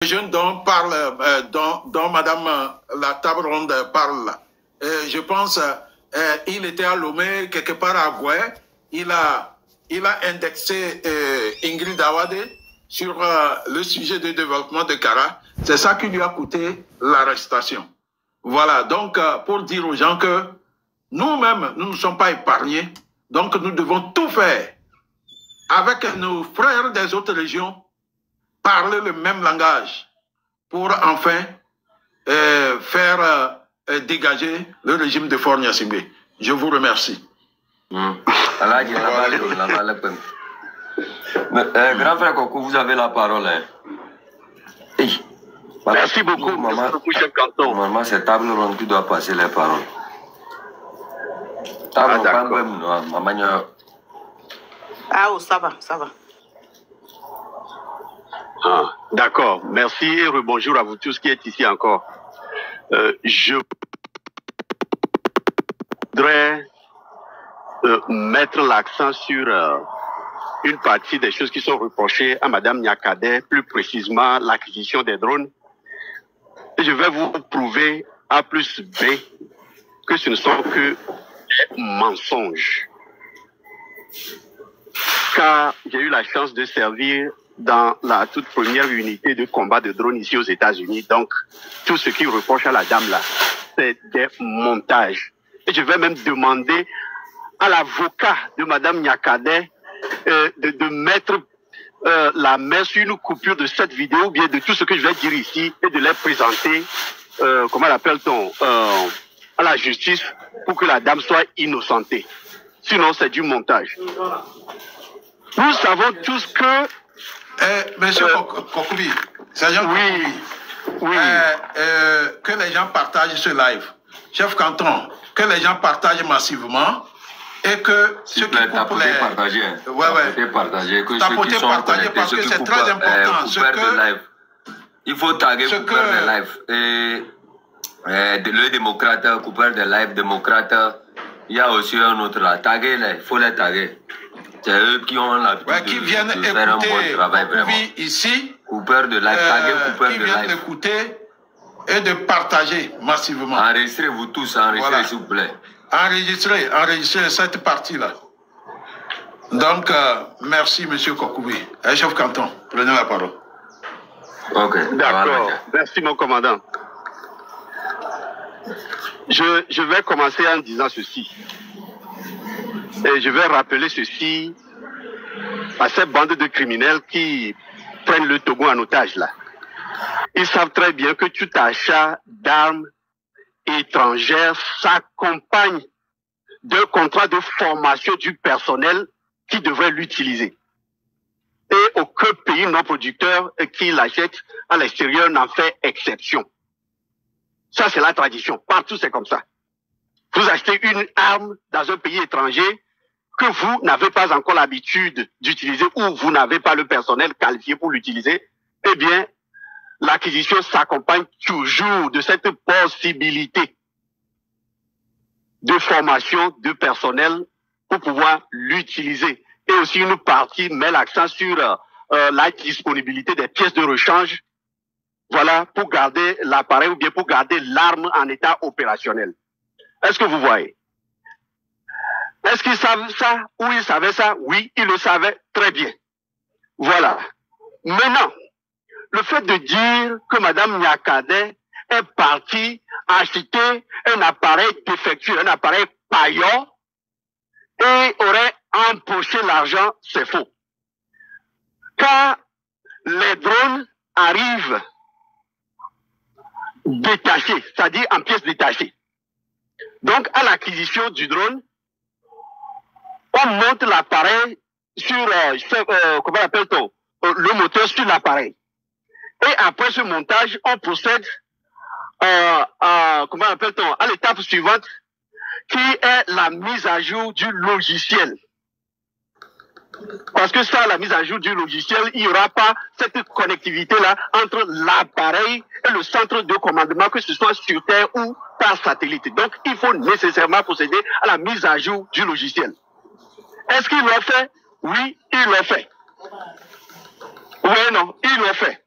Jeune dont parle, dont Madame la table ronde parle, je pense il était à Lomé, quelque part à Goué, il a indexé Ingrid Awade sur le sujet du développement de Kara. C'est ça qui lui a coûté l'arrestation. Voilà, donc pour dire aux gens que nous-mêmes, nous ne sommes pas épargnés, donc nous devons tout faire avec nos frères des autres régions, parler le même langage pour enfin faire dégager le régime de Faure Gnassingbé. Je vous remercie. Grand frère Koko, vous avez la parole. Hein. Hey. Merci beaucoup, maman. Chef Canton. Maman, c'est table ronde qui doit passer les paroles. Ah, d'accord. Ah, oh, ça va, ça va. Ah, d'accord. Merci et rebonjour à vous tous qui êtes ici encore. Je voudrais mettre l'accent sur une partie des choses qui sont reprochées à Madame Niakhaday, plus précisément l'acquisition des drones. Et je vais vous prouver A plus B que ce ne sont que des mensonges. Car j'ai eu la chance de servir dans la toute première unité de combat de drones ici aux États-Unis. Donc, tout ce qui reproche à la dame là, c'est des montages. Et je vais même demander à l'avocat de Madame Niakhaday de mettre la main sur une coupure de cette vidéo, ou bien de tout ce que je vais dire ici, et de les présenter, comment l'appelle-t-on, à la justice, pour que la dame soit innocentée. Sinon, c'est du montage. Nous savons tous que... Monsieur Kokoubi, Sergent Kokoubi, oui. que les gens partagent ce live. Chef Canton, que les gens partagent massivement et que ceux qui coupent les... Partager, partager, que ceux qui sont partager parce que c'est très important. Il faut taguer coupeur de live. Et le démocrate, coupeur de live, démocrate, il y a aussi un autre là. Taguer, il faut les taguer. C'est eux qui ont l'habitude qui viennent de faire un bon travail, vraiment. Ici, coupeur de live, taguer coupeur de live. Qui viennent l'écouter et de partager massivement. Enregistrez-vous tous, enregistrez voilà. S'il vous plaît. Enregistrez cette partie-là. Donc, merci, Monsieur Kokoubi. Chef Canton, prenez la parole. Ok. D'accord. Merci, mon commandant. Je vais commencer en disant ceci. Et je vais rappeler ceci à ces bandes de criminels qui prennent le Togo en otage là. Ils savent très bien que tout achat d'armes étrangères s'accompagne d'un contrat de formation du personnel qui devrait l'utiliser. Et aucun pays non producteur qui l'achète à l'extérieur n'en fait exception. Ça, c'est la tradition. Partout, c'est comme ça. Vous achetez une arme dans un pays étranger que vous n'avez pas encore l'habitude d'utiliser ou vous n'avez pas le personnel qualifié pour l'utiliser, eh bien, l'acquisition s'accompagne toujours de cette possibilité de formation de personnel pour pouvoir l'utiliser. Et aussi une partie met l'accent sur la disponibilité des pièces de rechange, voilà, pour garder l'appareil ou bien pour garder l'arme en état opérationnel. Est-ce que vous voyez? Est-ce qu'ils savent ça ou ils savaient ça? Oui, ils le savaient très bien. Voilà. Maintenant, le fait de dire que Madame Niakhaday est partie acheter un appareil défectueux, un appareil paillant, et aurait empoché l'argent, c'est faux. Car les drones arrivent détachés, c'est-à-dire en pièces détachées. Donc, à l'acquisition du drone, on monte l'appareil sur, comment appelle-t-on, le moteur sur l'appareil. Et après ce montage, on procède, comment appelle-t-on, à l'étape suivante, qui est la mise à jour du logiciel. Parce que ça, la mise à jour du logiciel, il n'y aura pas cette connectivité-là entre l'appareil et le centre de commandement, que ce soit sur Terre ou par satellite. Donc, il faut nécessairement procéder à la mise à jour du logiciel. Est-ce qu'il l'a fait? Oui, il l'a fait. Oui, non, il l'a fait.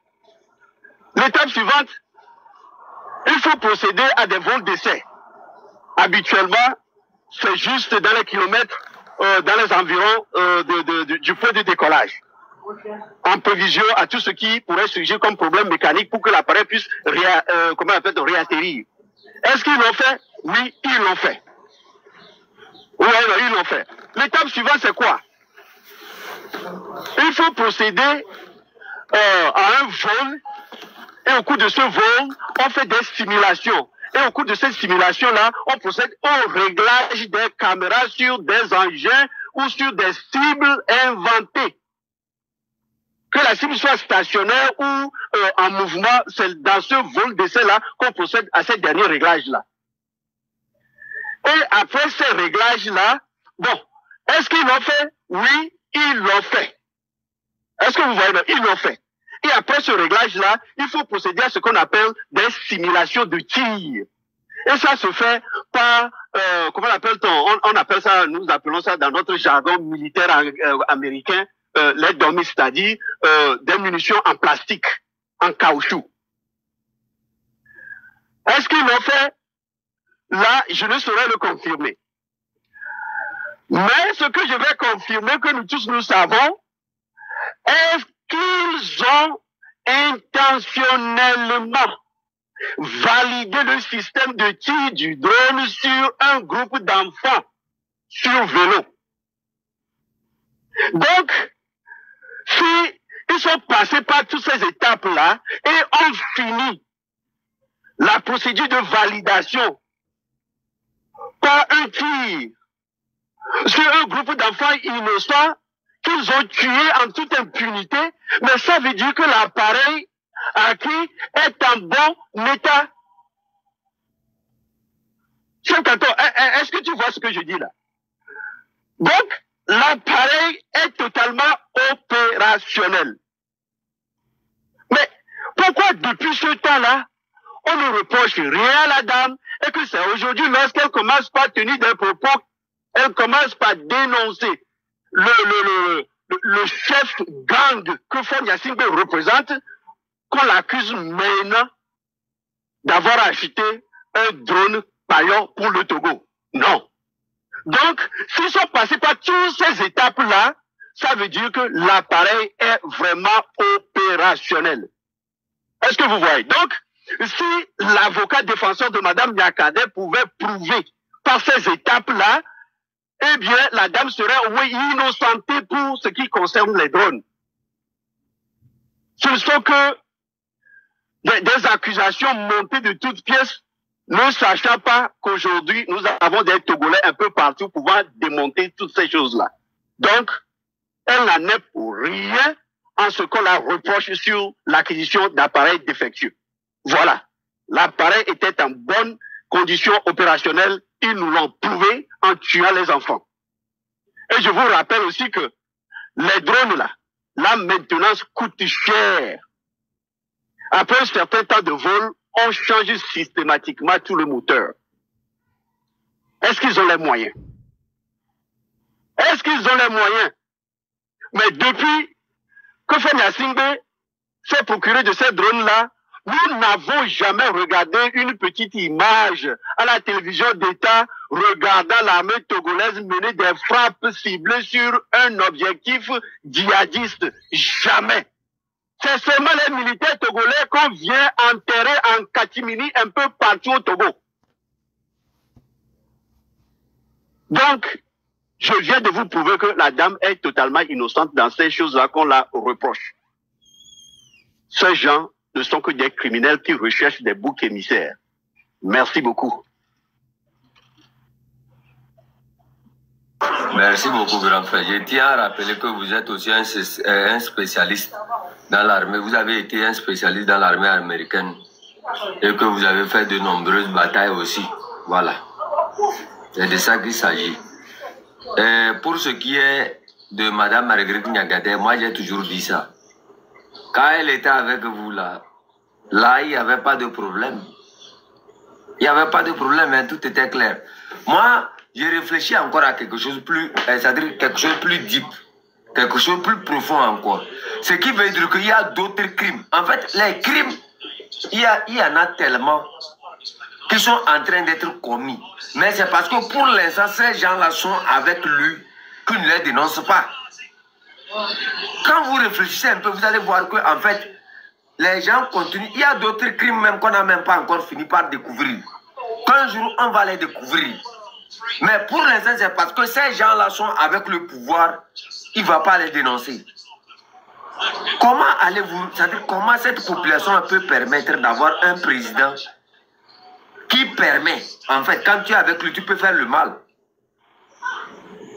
L'étape suivante, il faut procéder à des vols d'essai. Habituellement, c'est juste dans les kilomètres, dans les environs du point de décollage. En prévision à tout ce qui pourrait surgir comme problème mécanique pour que l'appareil puisse réatterrir. Est-ce qu'ils l'ont fait? Oui, ils l'ont fait. Oui, ils l'ont fait. L'étape suivante, c'est quoi? Il faut procéder à un vol, et au cours de ce vol, on fait des simulations. Et au cours de cette simulation-là, on procède au réglage des caméras sur des engins ou sur des cibles inventées. Que la cible soit stationnaire ou en mouvement, c'est dans ce vol d'essai-là qu'on procède à ces derniers réglages-là. Et après ces réglages-là, bon, est-ce qu'ils l'ont fait? Oui, ils l'ont fait. Est-ce que vous voyez? Ils l'ont fait. Et après ce réglage-là, il faut procéder à ce qu'on appelle des simulations de tir. Et ça se fait par, comment l'appelle-t-on? On appelle ça, nous appelons ça dans notre jargon militaire américain, les dummies, c'est-à-dire des munitions en plastique, en caoutchouc. Est-ce qu'ils l'ont fait? Là, je ne saurais le confirmer. Mais ce que je vais confirmer, que nous tous nous savons, est qu'ils ont intentionnellement validé le système de tir du drone sur un groupe d'enfants sur vélo. Donc, si ils sont passés par toutes ces étapes-là et ont fini la procédure de validation par un tir sur un groupe d'enfants innocents qu'ils ont tués en toute impunité, mais ça veut dire que l'appareil acquis est en bon état. Chef Canton, est-ce que tu vois ce que je dis là? Donc, l'appareil est totalement opérationnel. Mais pourquoi depuis ce temps-là, on ne reproche rien à la dame et que c'est aujourd'hui, lorsqu'elle commence par tenir des propos, elle commence par dénoncer le chef gang que Fagne Gnassingbé représente, qu'on l'accuse maintenant d'avoir acheté un drone paillon pour le Togo. Non. Donc, s'ils sont passés par toutes ces étapes-là, ça veut dire que l'appareil est vraiment opérationnel. Est-ce que vous voyez? Donc, si l'avocat défenseur de Madame Nyakadé pouvait prouver par ces étapes-là, eh bien, la dame serait au moins innocentée pour ce qui concerne les drones. Ce ne sont que des accusations montées de toutes pièces, ne sachant pas qu'aujourd'hui, nous avons des Togolais un peu partout pouvant démonter toutes ces choses-là. Donc, elle n'en est pour rien en ce qu'on la reproche sur l'acquisition d'appareils défectueux. Voilà. L'appareil était en bonne condition opérationnelle. Ils nous l'ont prouvé en tuant les enfants. Et je vous rappelle aussi que les drones là, la maintenance coûte cher. Après un certain temps de vol, on change systématiquement tout le moteur. Est-ce qu'ils ont les moyens? Est-ce qu'ils ont les moyens? Mais depuis que Fagne Gnassingbé s'est procuré de ces drones-là, nous n'avons jamais regardé une petite image à la télévision d'État regardant l'armée togolaise mener des frappes ciblées sur un objectif djihadiste. Jamais. C'est seulement les militaires togolais qu'on vient enterrer en catimini un peu partout au Togo. Donc, je viens de vous prouver que la dame est totalement innocente dans ces choses-là qu'on la reproche. Ces gens ne sont que des criminels qui recherchent des boucs émissaires. Merci beaucoup. Merci beaucoup, grand frère. Je tiens à rappeler que vous êtes aussi un spécialiste dans l'armée. Vous avez été un spécialiste dans l'armée américaine et que vous avez fait de nombreuses batailles aussi. Voilà. C'est de ça qu'il s'agit. Pour ce qui est de Madame Marguerite Nyakadé, moi j'ai toujours dit ça. Quand elle était avec vous là, il n'y avait pas de problème. Il n'y avait pas de problème, hein, tout était clair. Moi, j'ai réfléchi encore à quelque chose plus, c'est-à-dire quelque chose plus deep, quelque chose plus profond encore. Ce qui veut dire qu'il y a d'autres crimes. En fait, les crimes il y en a tellement qui sont en train d'être commis. Mais c'est parce que pour l'instant, ces gens-là sont avec lui qu'ils ne les dénoncent pas. Quand vous réfléchissez un peu, vous allez voir que en fait, les gens continuent. Il y a d'autres crimes même qu'on n'a même pas encore fini par découvrir. Qu'un jour, on va les découvrir. Mais pour l'instant, c'est parce que ces gens-là sont avec le pouvoir, il ne va pas les dénoncer. Comment allez-vous, c'est-à-dire comment cette population peut permettre d'avoir un président qui permet, en fait, quand tu es avec lui, tu peux faire le mal.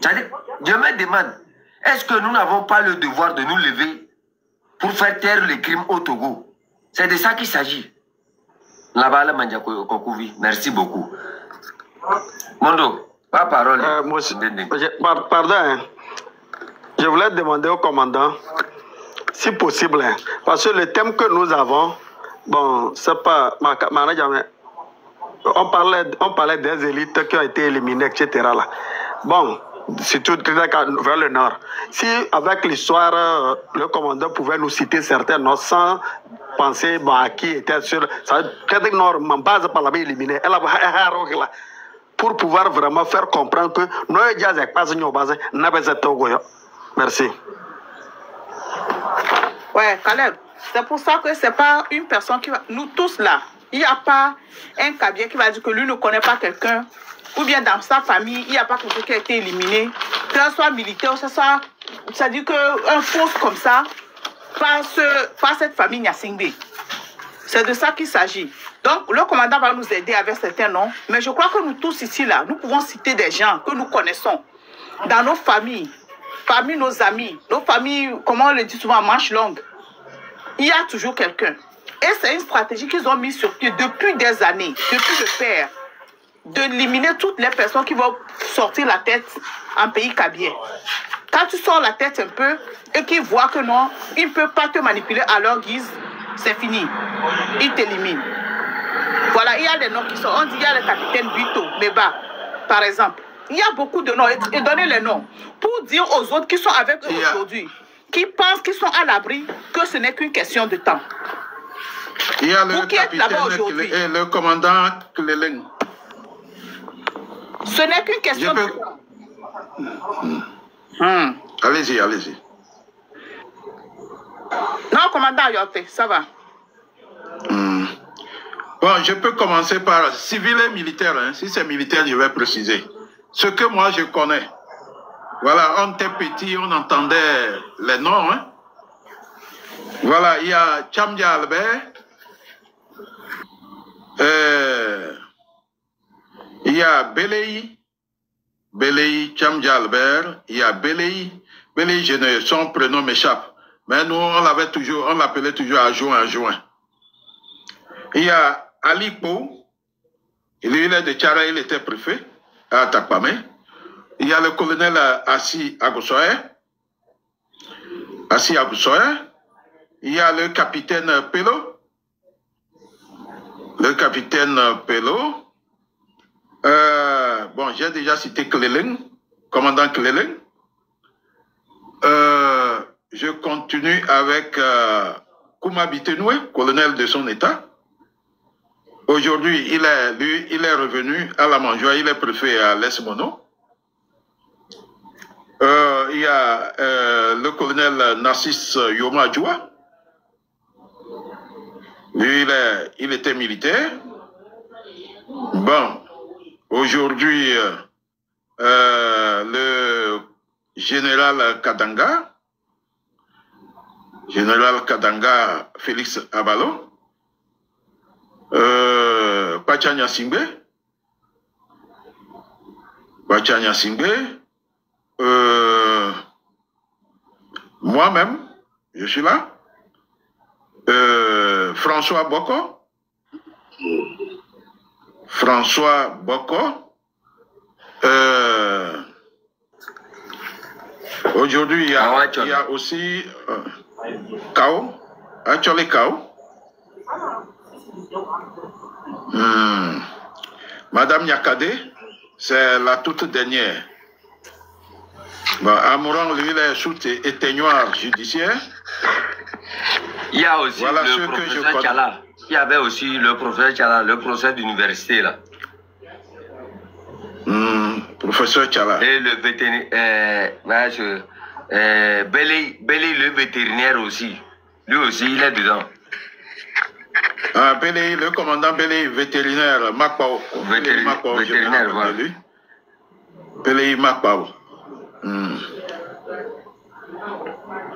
C'est-à-dire, je me demande, est-ce que nous n'avons pas le devoir de nous lever pour faire taire les crimes au Togo? C'est de ça qu'il s'agit. Là-bas, merci beaucoup. Mondo, pas parole. Pardon, hein. Je voulais demander au commandant, si possible, hein, parce que le thème que nous avons, bon, c'est pas... On parlait des élites qui ont été éliminées, etc. Là. Bon, surtout vers le nord. Si avec l'histoire, le commandant pouvait nous citer certains noms sans penser bon, à qui était sur... base par la éliminé. Pour pouvoir vraiment faire comprendre que nous merci. Ouais, Caleb, c'est pour ça que c'est pas une personne qui va... Nous tous là, il n'y a pas un Kabien qui va dire que lui ne connaît pas quelqu'un, ou bien dans sa famille, il n'y a pas quelqu'un qui a été éliminé, que ce soit militaire, ou ça dit qu'un poste comme ça, par cette famille Nyasingbe. C'est de ça qu'il s'agit. Donc, le commandant va nous aider avec certains noms, mais je crois que nous tous ici, là, nous pouvons citer des gens que nous connaissons dans nos familles, parmi nos amis, nos familles, comment on le dit souvent, manche longue. Il y a toujours quelqu'un. Et c'est une stratégie qu'ils ont mise sur pied depuis des années, depuis le père, d'éliminer toutes les personnes qui vont sortir la tête en pays kabien. Quand tu sors la tête un peu et qu'ils voient que non, ils ne peuvent pas te manipuler à leur guise, c'est fini. Ils t'éliminent. Voilà, il y a des noms qui sont. On dit il y a le capitaine Buito, Meba, par exemple. Il y a beaucoup de noms. Et donnez les noms. Pour dire aux autres qui sont avec eux aujourd'hui, qui pensent qu'ils sont à l'abri, que ce n'est qu'une question de temps. Il y a le capitaine et le commandant Kleleng. Ce n'est qu'une question de temps. Allez-y, allez-y. Non, commandant Yote, ça va. Bon, je peux commencer par civil et militaire. Hein. Si c'est militaire, je vais préciser. Ce que moi, je connais. Voilà, on était petit, on entendait les noms. Hein. Voilà, il y a Chamdia Albert. Il y a Belei. Belei, Chamdia Albert. Il y a Belei. Belei, son prénom m'échappe. Mais nous, on l'appelait toujours adjoint. Il y a Alipo, il est de Tchara, il était préfet à Takpamé. Il y a le colonel Assi Agosoye. Il y a le capitaine Pello. Bon, j'ai déjà cité Kleleng, commandant Kleleng. Je continue avec Kouma Bitenoué, colonel de son état. Aujourd'hui, il est revenu à la Manjoie, il est préfet à l'Est-Mono. Il y a le colonel Narcisse Yoma Djoua. Lui, il était militaire. Bon, aujourd'hui, le général Kadanga, Félix Abalo. Pachanya Singbe. Moi-même, je suis là. François Boko. Aujourd'hui, il y a aussi Kao. Actually Kao. Madame Nyakade, c'est la toute dernière. Bon, Amourang, lui, il est sous éteignoir judiciaire. Il y a aussi voilà le professeur Tchala. il y avait aussi le professeur Tchala, le professeur d'université là. Professeur Tchala. Et le vétérinaire, Belé, le vétérinaire aussi. Lui aussi, il est dedans. Ah, Belé, le commandant Belé, vétérinaire, Makpao. Vétérinaire, voilà. Belé Makpao.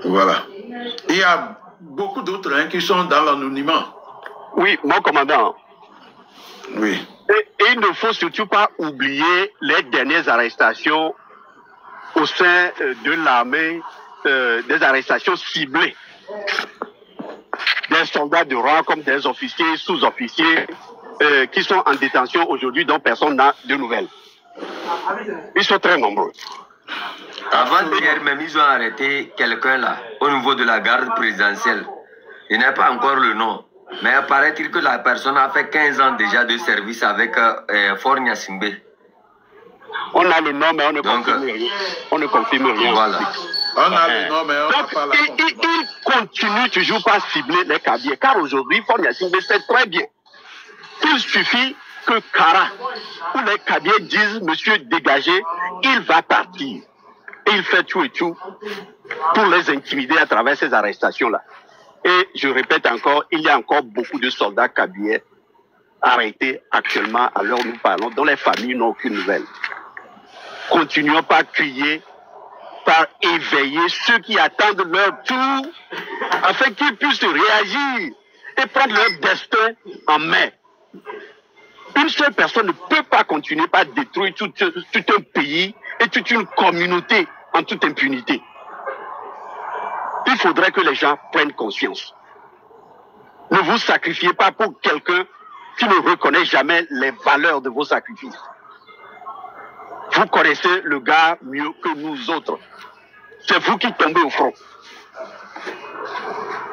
Voilà. Il y a beaucoup d'autres qui sont dans l'anonymat. Oui, mon commandant. Oui. Et il ne faut surtout pas oublier les dernières arrestations au sein de l'armée, des arrestations ciblées. Des soldats de rang comme des officiers, sous-officiers, qui sont en détention aujourd'hui dont personne n'a de nouvelles. Ils sont très nombreux. Avant-hier même, ils ont arrêté quelqu'un là, au niveau de la garde présidentielle. Il n'y a pas encore le nom. Mais paraît-il que la personne a fait 15 ans déjà de service avec Fort Gnassingbé. On a le nom, mais on ne confirme rien. On ne confirme rien. Voilà. On a le nom, mais on n'a pas la confirmation. Il continue toujours pas à cibler les Kabyles. Car aujourd'hui, Fort Gnassingbé sait très bien qu'il suffit que Kara ou les Kabyles disent, monsieur dégagé, il va partir. Et il fait tout et tout pour les intimider à travers ces arrestations-là. Et je répète encore, il y a encore beaucoup de soldats kabyles arrêtés actuellement à l'heure où nous parlons, dont les familles n'ont aucune nouvelle. Continuons par crier, par éveiller ceux qui attendent leur tour, afin qu'ils puissent réagir et prendre leur destin en main. Une seule personne ne peut pas continuer par détruire tout un pays et toute une communauté en toute impunité. Il faudrait que les gens prennent conscience. Ne vous sacrifiez pas pour quelqu'un qui ne reconnaît jamais les valeurs de vos sacrifices. Vous connaissez le gars mieux que nous autres. C'est vous qui tombez au front.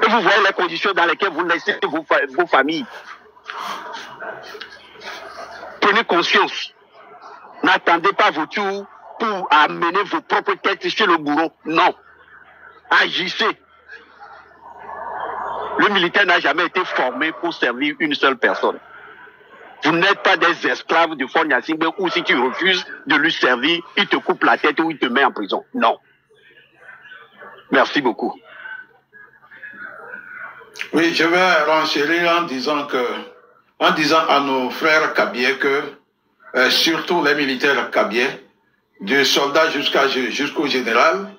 Et vous voyez les conditions dans lesquelles vous laissez vos familles. Prenez conscience. N'attendez pas vos tours pour amener vos propres têtes chez le bourreau. Non. Agissez. Le militaire n'a jamais été formé pour servir une seule personne. Vous n'êtes pas des esclaves de Fort Gnassingbé où si tu refuses de lui servir, il te coupe la tête ou il te met en prison. Non. Merci beaucoup. Oui, je vais renchérir en disant à nos frères kabyles que, surtout les militaires kabyles, du soldat jusqu'au général,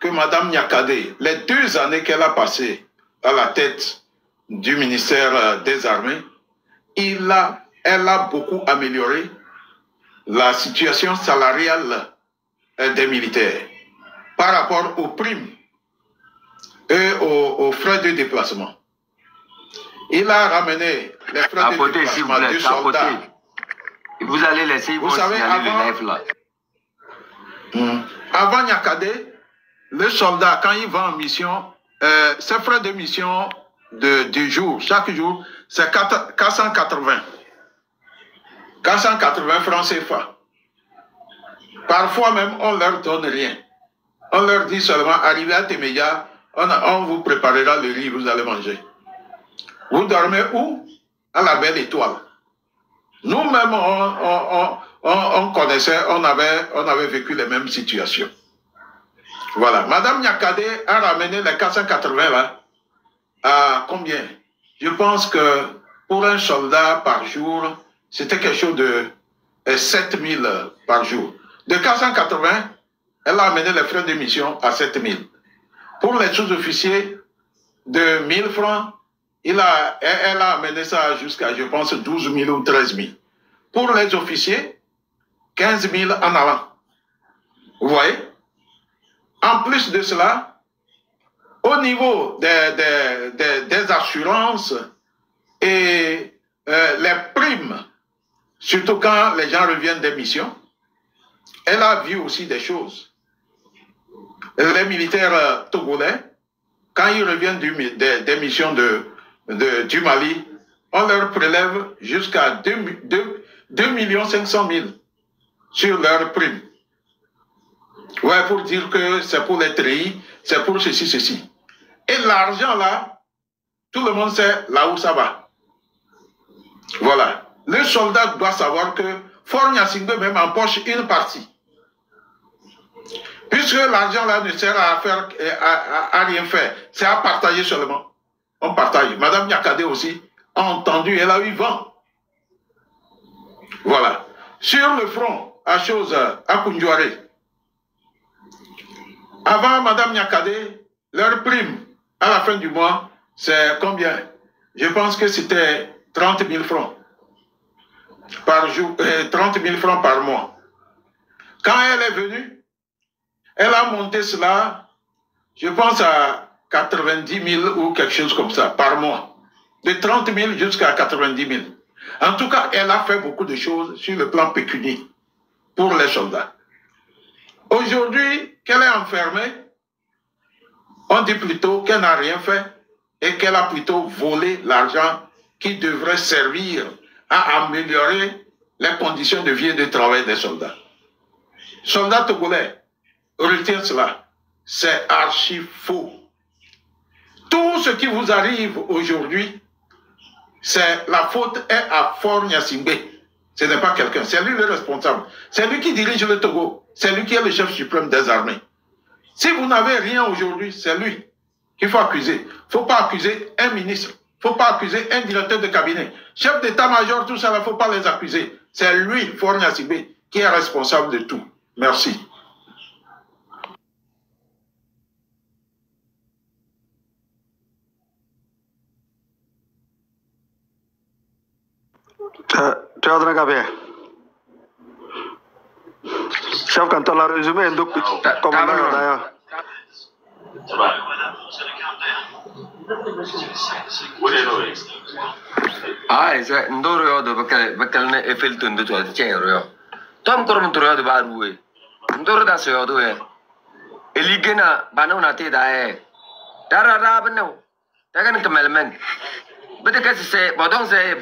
que Mme Nyakadé, les 2 années qu'elle a passées à la tête du ministère des Armées, elle a beaucoup amélioré la situation salariale des militaires par rapport aux primes et aux frais de déplacement. Il a ramené les frais de déplacement du soldat. Vous allez laisser, vous savez, avant Nyakadé, le soldat, quand il va en mission, ses frais de mission du jour, chaque jour, c'est 480. 480 francs CFA. Parfois même, on ne leur donne rien. On leur dit seulement, arrivez à Temeya, on vous préparera le riz, vous allez manger. Vous dormez où? À la Belle Étoile. Nous-mêmes, on connaissait, on avait vécu les mêmes situations. Voilà. Madame Nyakadé a ramené les 480 là à combien? Je pense que pour un soldat par jour, c'était quelque chose de 7000 par jour. De 480, elle a amené les frais de mission à 7000. Pour les sous-officiers, de 1000 francs, elle a amené ça jusqu'à, je pense, 12 000 ou 13 000. Pour les officiers, 15 000 en avant. Vous voyez? En plus de cela, au niveau des assurances et les primes, surtout quand les gens reviennent des missions, elle a vu aussi des choses. Les militaires togolais, quand ils reviennent des missions du Mali, on leur prélève jusqu'à 2 500 000 sur leurs primes. Ouais, pour dire que c'est pour les treillis, c'est pour ceci. Et l'argent là, tout le monde sait là où ça va. Voilà. Le soldat doit savoir que Fort Gnassingbé même empoche une partie. Puisque l'argent là ne sert à faire, à rien faire, c'est à partager seulement. On partage. Madame Nyakade aussi a entendu, elle a eu vent. Voilà. Sur le front, à chose, à Koundouaré, avant Madame Nyakade, leur prime à la fin du mois, c'est combien? Je pense que c'était 30 000 francs par jour, 30 000 francs par mois. Quand elle est venue, elle a monté cela, je pense à 90 000 ou quelque chose comme ça par mois. De 30 000 jusqu'à 90 000. En tout cas, elle a fait beaucoup de choses sur le plan pécuniaire pour les soldats. Aujourd'hui, qu'elle est enfermée, on dit plutôt qu'elle n'a rien fait et qu'elle a plutôt volé l'argent qui devrait servir à améliorer les conditions de vie et de travail des soldats. Soldats togolais, retenez cela, c'est archi faux. Tout ce qui vous arrive aujourd'hui, c'est la faute est à Fort Gnassingbé. Ce n'est pas quelqu'un, c'est lui le responsable. C'est lui qui dirige le Togo. C'est lui qui est le chef suprême des armées. Si vous n'avez rien aujourd'hui, c'est lui qu'il faut accuser. Il ne faut pas accuser un ministre. Il ne faut pas accuser un directeur de cabinet. Chef d'état-major, tout ça, il ne faut pas les accuser. C'est lui, Fort Gnassingbé, qui est responsable de tout. Merci. Tu as regardé. Chef, quand on a résumé, donc, comment d'ailleurs. Ah, c'est ndoro yo de bakal ne efel tunde to chero yo. Tom korum to yo de baruwe. Ndoro da so yo do e. Eligena banu na te da e. Dara da banu. Daga ni kamelmen. Bete ka se bodon se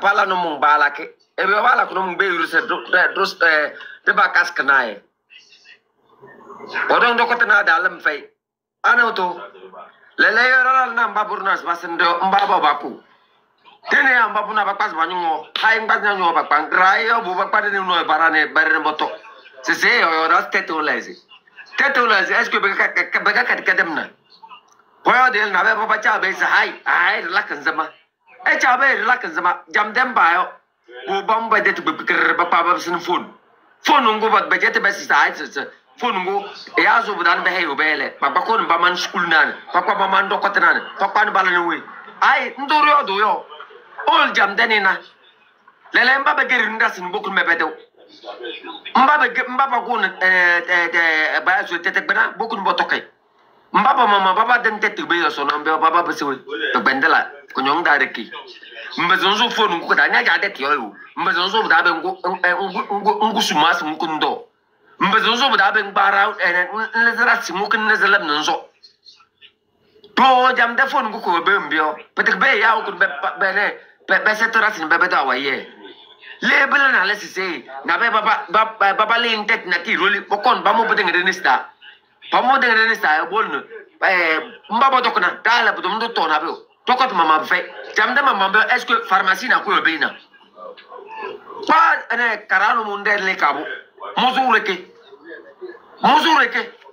bala no mung bala ke. E be bala ko mung be yuru se dos de ba kas kanae. Bodon do ko tana da lam fay. Ana to lele yoro na mbaburnas basendo mbaba baku. Tene amba puna bakpas banyungo hai mbas nyanyo bakpang rayo bu bakpade ni no barane barene boto c'est yo ras tetolezi est-ce que bega kademna boyo del na be baba cha be hai lakan zama e cha be lakan zama jam dem bayo bu bamba det be bikir bakpa ba sin phone ngo bat bejete be sai phone ngo e azu budan be heyo bele bakko ba man school nan bakko ba man dokot nan bakko an balani wi ai ndoro do yo all jam denina lele mbaba gerinda sin bokul mebedo mbaba gun ba so tete bana bokul botokai mbaba mama baba den tete be so no baba besewe to bendela ko nyong dareki mbezonzo phone ko da nya ja det yo mbezonzo da be ngu sumas ngundo mbezonzo da be mbara nezara simukun nezalam nzo to jam de phone ko be mbio petek be ya ko be ne be se tora sin be da waye lebel na le sise na be baba le intet na ti roli bokon ba mo bede ngene sta ba mo de ngene sta bol no mbaba dokona dala budum do to na be to ko mama fe jam de mama be est-ce que pharmacie na ko be na pa ene karano munde le kabo mozureke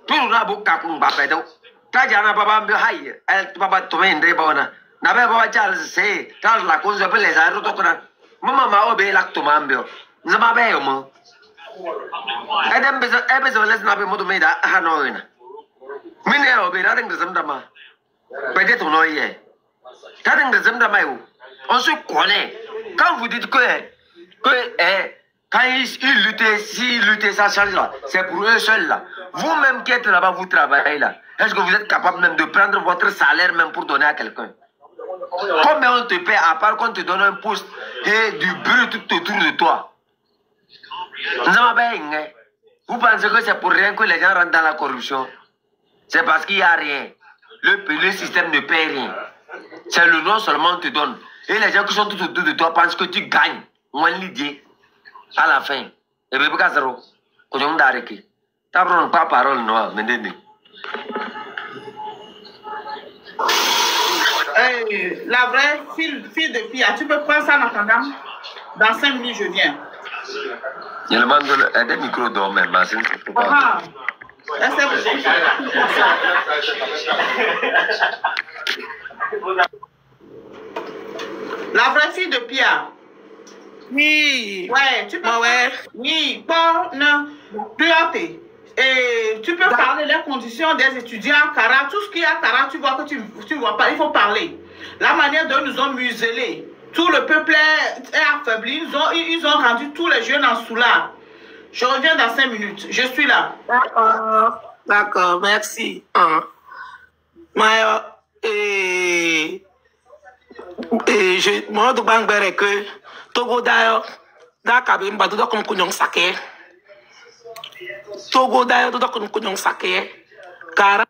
to na bu ka kun ba be do ta jana baba be haye el baba to mende bona na be baba Charles se tal la cosa per les aero to kana mama ma obe lak to mambio zama be yo mo edem be zo les na be modo meda hanoina mine obe ra ding zam dama be de to no ye ta ding zam dama yo on se connaît quand vous dites que quand ils luttaient ça change là c'est pour eux seuls là vous-même qui êtes là-bas vous travaillez là est-ce que vous êtes capable même de prendre votre salaire même pour donner à quelqu'un? Combien on te paie à part qu'on te donne un poste et du bruit tout autour de toi? Vous pensez que c'est pour rien que les gens rentrent dans la corruption? C'est parce qu'il n'y a rien. Le système ne paie rien. C'est le nom seulement qu'on te donne. Et les gens qui sont tout autour de toi pensent que tu gagnes. Moins l'idée. À la fin. Et bien, pourquoi ça? Quand on a arrêté. Tu n'as pas parole, non, mais La vraie fille de Pia, tu peux prendre ça en attendant? Dans 5 minutes, je viens. Il y a des micros d'or même. La vraie fille de Pia. Oui. Ouais, tu peux. Ouais. Oui, bon, non. Et tu peux parler des conditions des étudiants à Kara. Tout ce qu'il y a à Kara, tu vois que tu vois pas. Il faut parler. La manière dont ils nous ont muselés. Tout le peuple est affaibli. Ils ont rendu tous les jeunes en soulard. Je reviens dans 5 minutes. Je suis là. D'accord. D'accord, merci. Moi, moi, de Bangbere que Togo d'ailleurs, d'accord, bah, tout comme Kounyong Sake. Togo d'ailleurs, tout comme Kounyong Sake. Car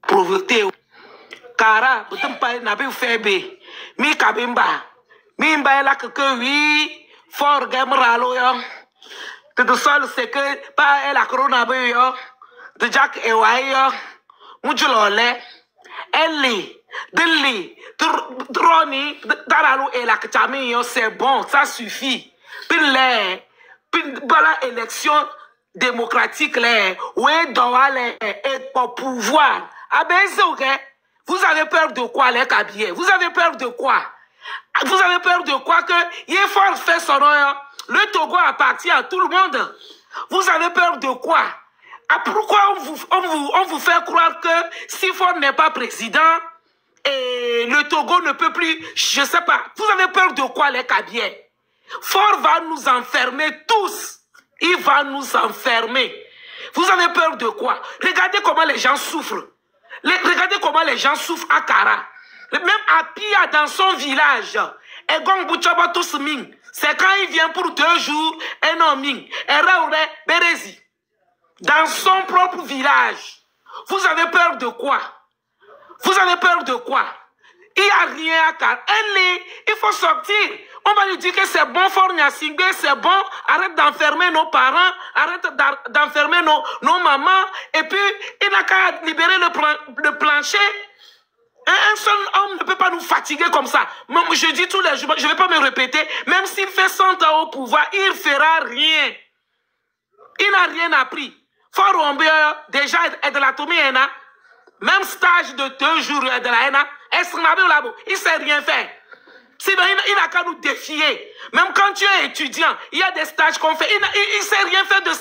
pauvreté. Car, vous n'avez pas n'a pas fait bé. Mi kabimba. Mi mba la que oui, fort gamralo yo. De sol c'est que pas la corona yo. De Jack et Wayo. Mujulole. Ellie. Deli, Droni, Daralo et la Kachamio, c'est bon, ça suffit. Puis la élection démocratique, ouais, dans et pour pouvoir. Ah ben, c'est ok. Vous avez peur de quoi, les Kabyé? Vous avez peur de quoi? Vous avez peur de quoi que Yefort fait son nom? Le Togo appartient à tout le monde. Vous avez peur de quoi? Ah, pourquoi on vous fait croire que si Ford n'est pas président, et le Togo ne peut plus, je ne sais pas. Vous avez peur de quoi, les Kabyé? Ford va nous enfermer tous. Il va nous enfermer. Vous avez peur de quoi? Regardez comment les gens souffrent. Regardez comment les gens souffrent à Kara. Même à Pia, dans son village, c'est quand il vient pour 2 jours, un homme, Berezi. Dans son propre village. Vous avez peur de quoi? Vous avez peur de quoi? Il n'y a rien à faire. Il faut sortir. On va lui dire que c'est bon, Fort Nyasingbe, c'est bon. Arrête d'enfermer nos parents. Arrête d'enfermer nos mamans. Et puis, il n'a qu'à libérer le plancher. Un seul homme ne peut pas nous fatiguer comme ça. Je dis tous les jours, je ne vais pas me répéter. Même s'il fait 100 ans au pouvoir, il ne fera rien. Il n'a rien appris. Fort Ombé, déjà, est de la Tomiena. Même stage de 2 jours de la HENA, il ne sait rien faire. Il n'a qu'à nous défier. Même quand tu es étudiant, il y a des stages qu'on fait. Il ne sait rien faire de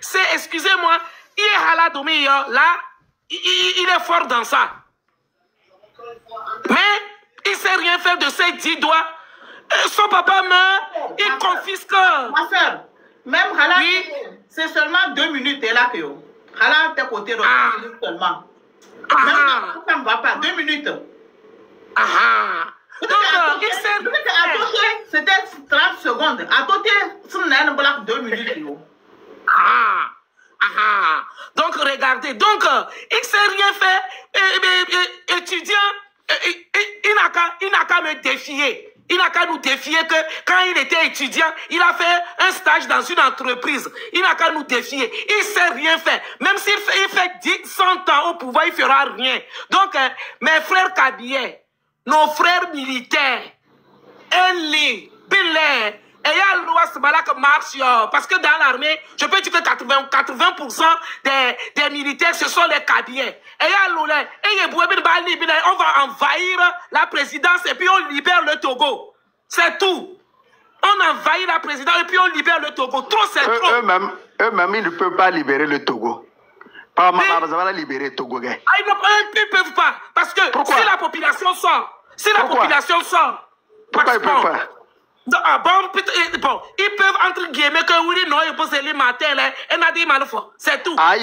ces, excusez-moi, il est haladoumi, là, il est fort dans ça. Mais il ne sait rien faire de ses 10 doigts. Son papa meurt, il confisque. Ma soeur, même Hala, oui. C'est seulement 2 minutes et là que yo. Hala, t'es côté seulement. Ça ne va pas, 2 minutes. Donc, c'était 30 secondes. À côté, c'est 2 minutes. Donc, regardez. Donc, il ne sait rien faire. Étudiant, il n'a qu'à me défier. Il n'a qu'à nous défier que quand il était étudiant, il a fait un stage dans une entreprise. Il n'a qu'à nous défier. Il ne sait rien faire. Même s'il fait 100 ans au pouvoir, il ne fera rien. Donc, mes frères Kabyé, nos frères militaires, Eli, Bilé, et il y a loi Sbalak marche, parce que dans l'armée, je peux dire que 80% des militaires, ce sont les Kabyé. Et il y a l'olé, on va envahir la présidence et puis on libère le Togo. C'est tout. On envahit la présidence et puis on libère le Togo. Trop, c'est trop. Eux-mêmes, ils ne peuvent pas libérer le Togo. Pas mal libérer le Togo. Ils ne peuvent pas. Parce que si la population sort, pourquoi ils ne peuvent pas? Bon, ils peuvent entre guillemets que oui, non, ils peuvent se les mater, et n'a dit mal fort. C'est tout. Mais,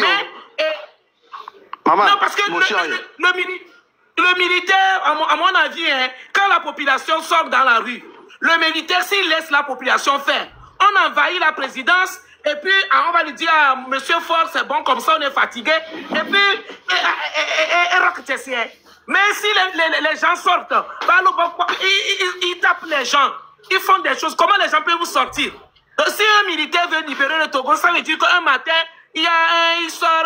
maman, non, parce que le militaire, à mon avis, hein, quand la population sort dans la rue, le militaire, s'il laisse la population faire, on envahit la présidence, et puis on va lui dire à Monsieur Ford, c'est bon, comme ça on est fatigué, et puis, mais si les gens sortent, ils tapent les gens. Ils font des choses. Comment les gens peuvent vous sortir? Si un militaire veut libérer le Togo, ça veut dire qu'un matin, il y a un, il sort,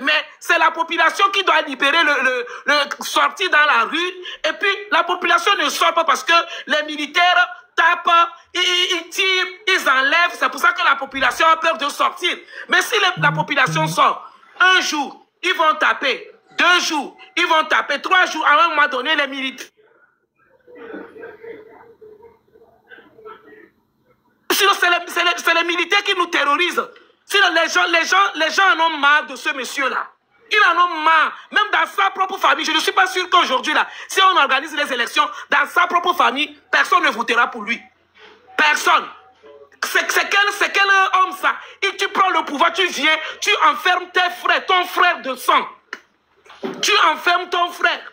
mais c'est la population qui doit libérer sortir dans la rue. Et puis, la population ne sort pas parce que les militaires tapent, ils tirent, ils enlèvent. C'est pour ça que la population a peur de sortir. Mais si la population sort, un jour, ils vont taper. 2 jours, ils vont taper. 3 jours, à un moment donné, les militaires. Sinon, c'est les militaires qui nous terrorisent. Sinon, les gens en ont marre de ce monsieur-là. Ils en ont marre. Même dans sa propre famille. Je ne suis pas sûr qu'aujourd'hui, là, si on organise les élections, dans sa propre famille, personne ne votera pour lui. Personne. C'est quel homme ça? Et tu prends le pouvoir, tu viens, tu enfermes tes frères, ton frère de sang. Tu enfermes ton frère.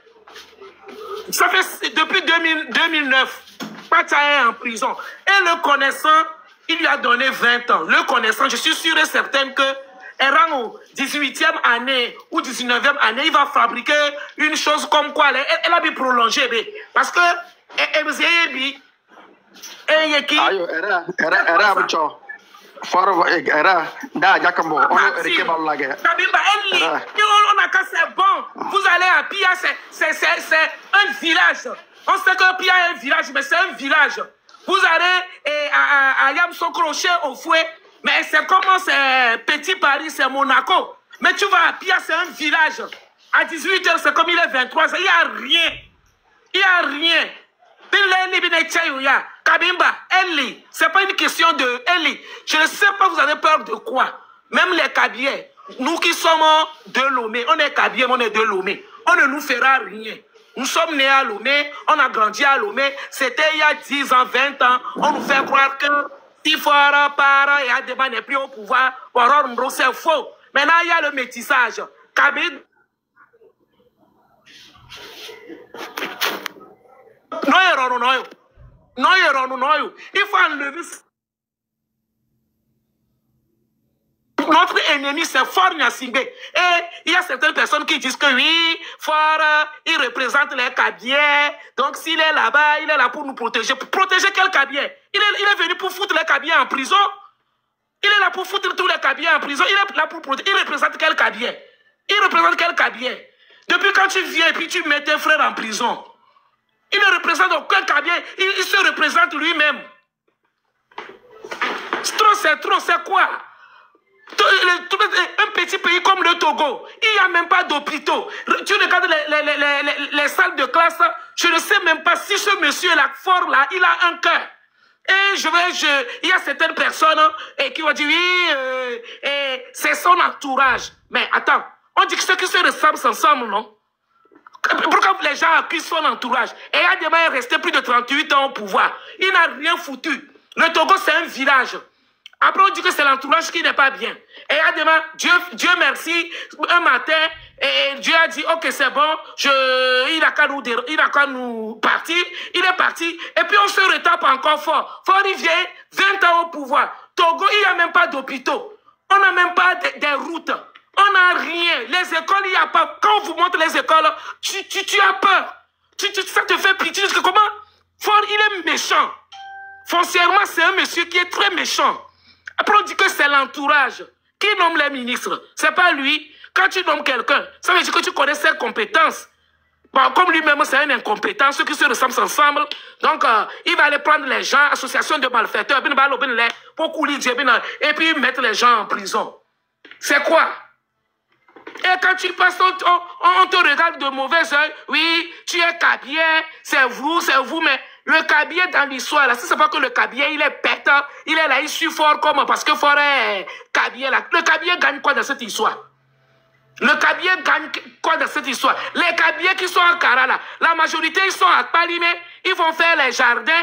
Ça fait depuis 2009. Pacha est en prison. Et le connaissant, il lui a donné 20 ans. Le connaissant, je suis sûr et certain que elle rend au 18e année ou 19e année, il va fabriquer une chose comme quoi elle a bien prolongé. Parce que elle c'est bon. Vous allez à Pia, c'est un village. On sait que Pia est un village, mais c'est un village. Vous allez à Yamso Crochet au fouet, mais c'est comment c'est Petit Paris, c'est Monaco. Mais tu vas à Pia, c'est un village. À 18h, c'est comme il est 23h. Il n'y a rien. Il n'y a rien. Kabimba, Eli, c'est pas une question de Eli. Je ne sais pas, vous avez peur de quoi? Même les Kabiens, nous qui sommes de Lomé, on est Kabiens, on est de Lomé. On ne nous fera rien. Nous sommes nés à Lomé, on a grandi à Lomé. C'était il y a 10 ans, 20 ans. On nous fait croire que si Fora para et Adema n'est plus au pouvoir, c'est faux. Maintenant, il y a le métissage. Kabim. Non, il faut enlever. Notre ennemi, c'est Fort Nyasingbe. Et il y a certaines personnes qui disent que oui, Fort, il représente les Kabiens. Donc, s'il est là-bas, il est là pour nous protéger. Pour protéger quel Kabien? Il est venu pour foutre les Kabiens en prison. Il est là pour foutre tous les Kabiens en prison. Il est là pour protéger. Il représente quel Kabien? Il représente quel Kabien? Depuis quand tu viens et puis tu mets tes frères en prison, il ne représente aucun Kabien. Il se représente lui-même. C'est trop, c'est quoi? Un petit pays comme le Togo, il n'y a même pas d'hôpitaux. Tu regardes les salles de classe, je ne sais même pas si ce monsieur-là, fort là, il a un cœur. Et il y a certaines personnes qui vont dire oui, c'est son entourage. Mais attends, on dit que ceux qui se ressemblent ensemble, non? Pourquoi les gens accusent son entourage? Et Adema est resté plus de 38 ans au pouvoir. Il n'a rien foutu. Le Togo, c'est un village. Après, on dit que c'est l'entourage qui n'est pas bien. Et Adema, Dieu merci, un matin, et Dieu a dit, ok, c'est bon, il a qu'à nous partir. Il est parti. Et puis, on se retape encore fort. Fort, il vient 20 ans au pouvoir. Togo, il n'y a même pas d'hôpitaux. On n'a même pas des routes. On n'a rien. Les écoles, il n'y a pas. Quand on vous montre les écoles, tu as peur. Ça te fait pitié. Comment? Fort, il est méchant. Foncièrement, c'est un monsieur qui est très méchant. Après, on dit que c'est l'entourage. Qui nomme les ministres? C'est pas lui. Quand tu nommes quelqu'un, ça veut dire que tu connais ses compétences. Bon, comme lui-même, c'est un incompétent, ceux qui se ressemblent ensemble. Donc, il va aller prendre les gens, association de malfaiteurs, et puis mettre les gens en prison. C'est quoi? Et quand tu passes, on te regarde de mauvais oeil. Oui, tu es Kabien, c'est vous, mais le Kabien dans l'histoire, là, si c'est pas que le Kabien, il est pétant, il est là, il suit fort comme, parce que fort est Kabien là. Le Kabien gagne quoi dans cette histoire? Le Kabien gagne quoi dans cette histoire? Les Kabiens qui sont en Kara là, la majorité, ils sont à Palimé, ils vont faire les jardins,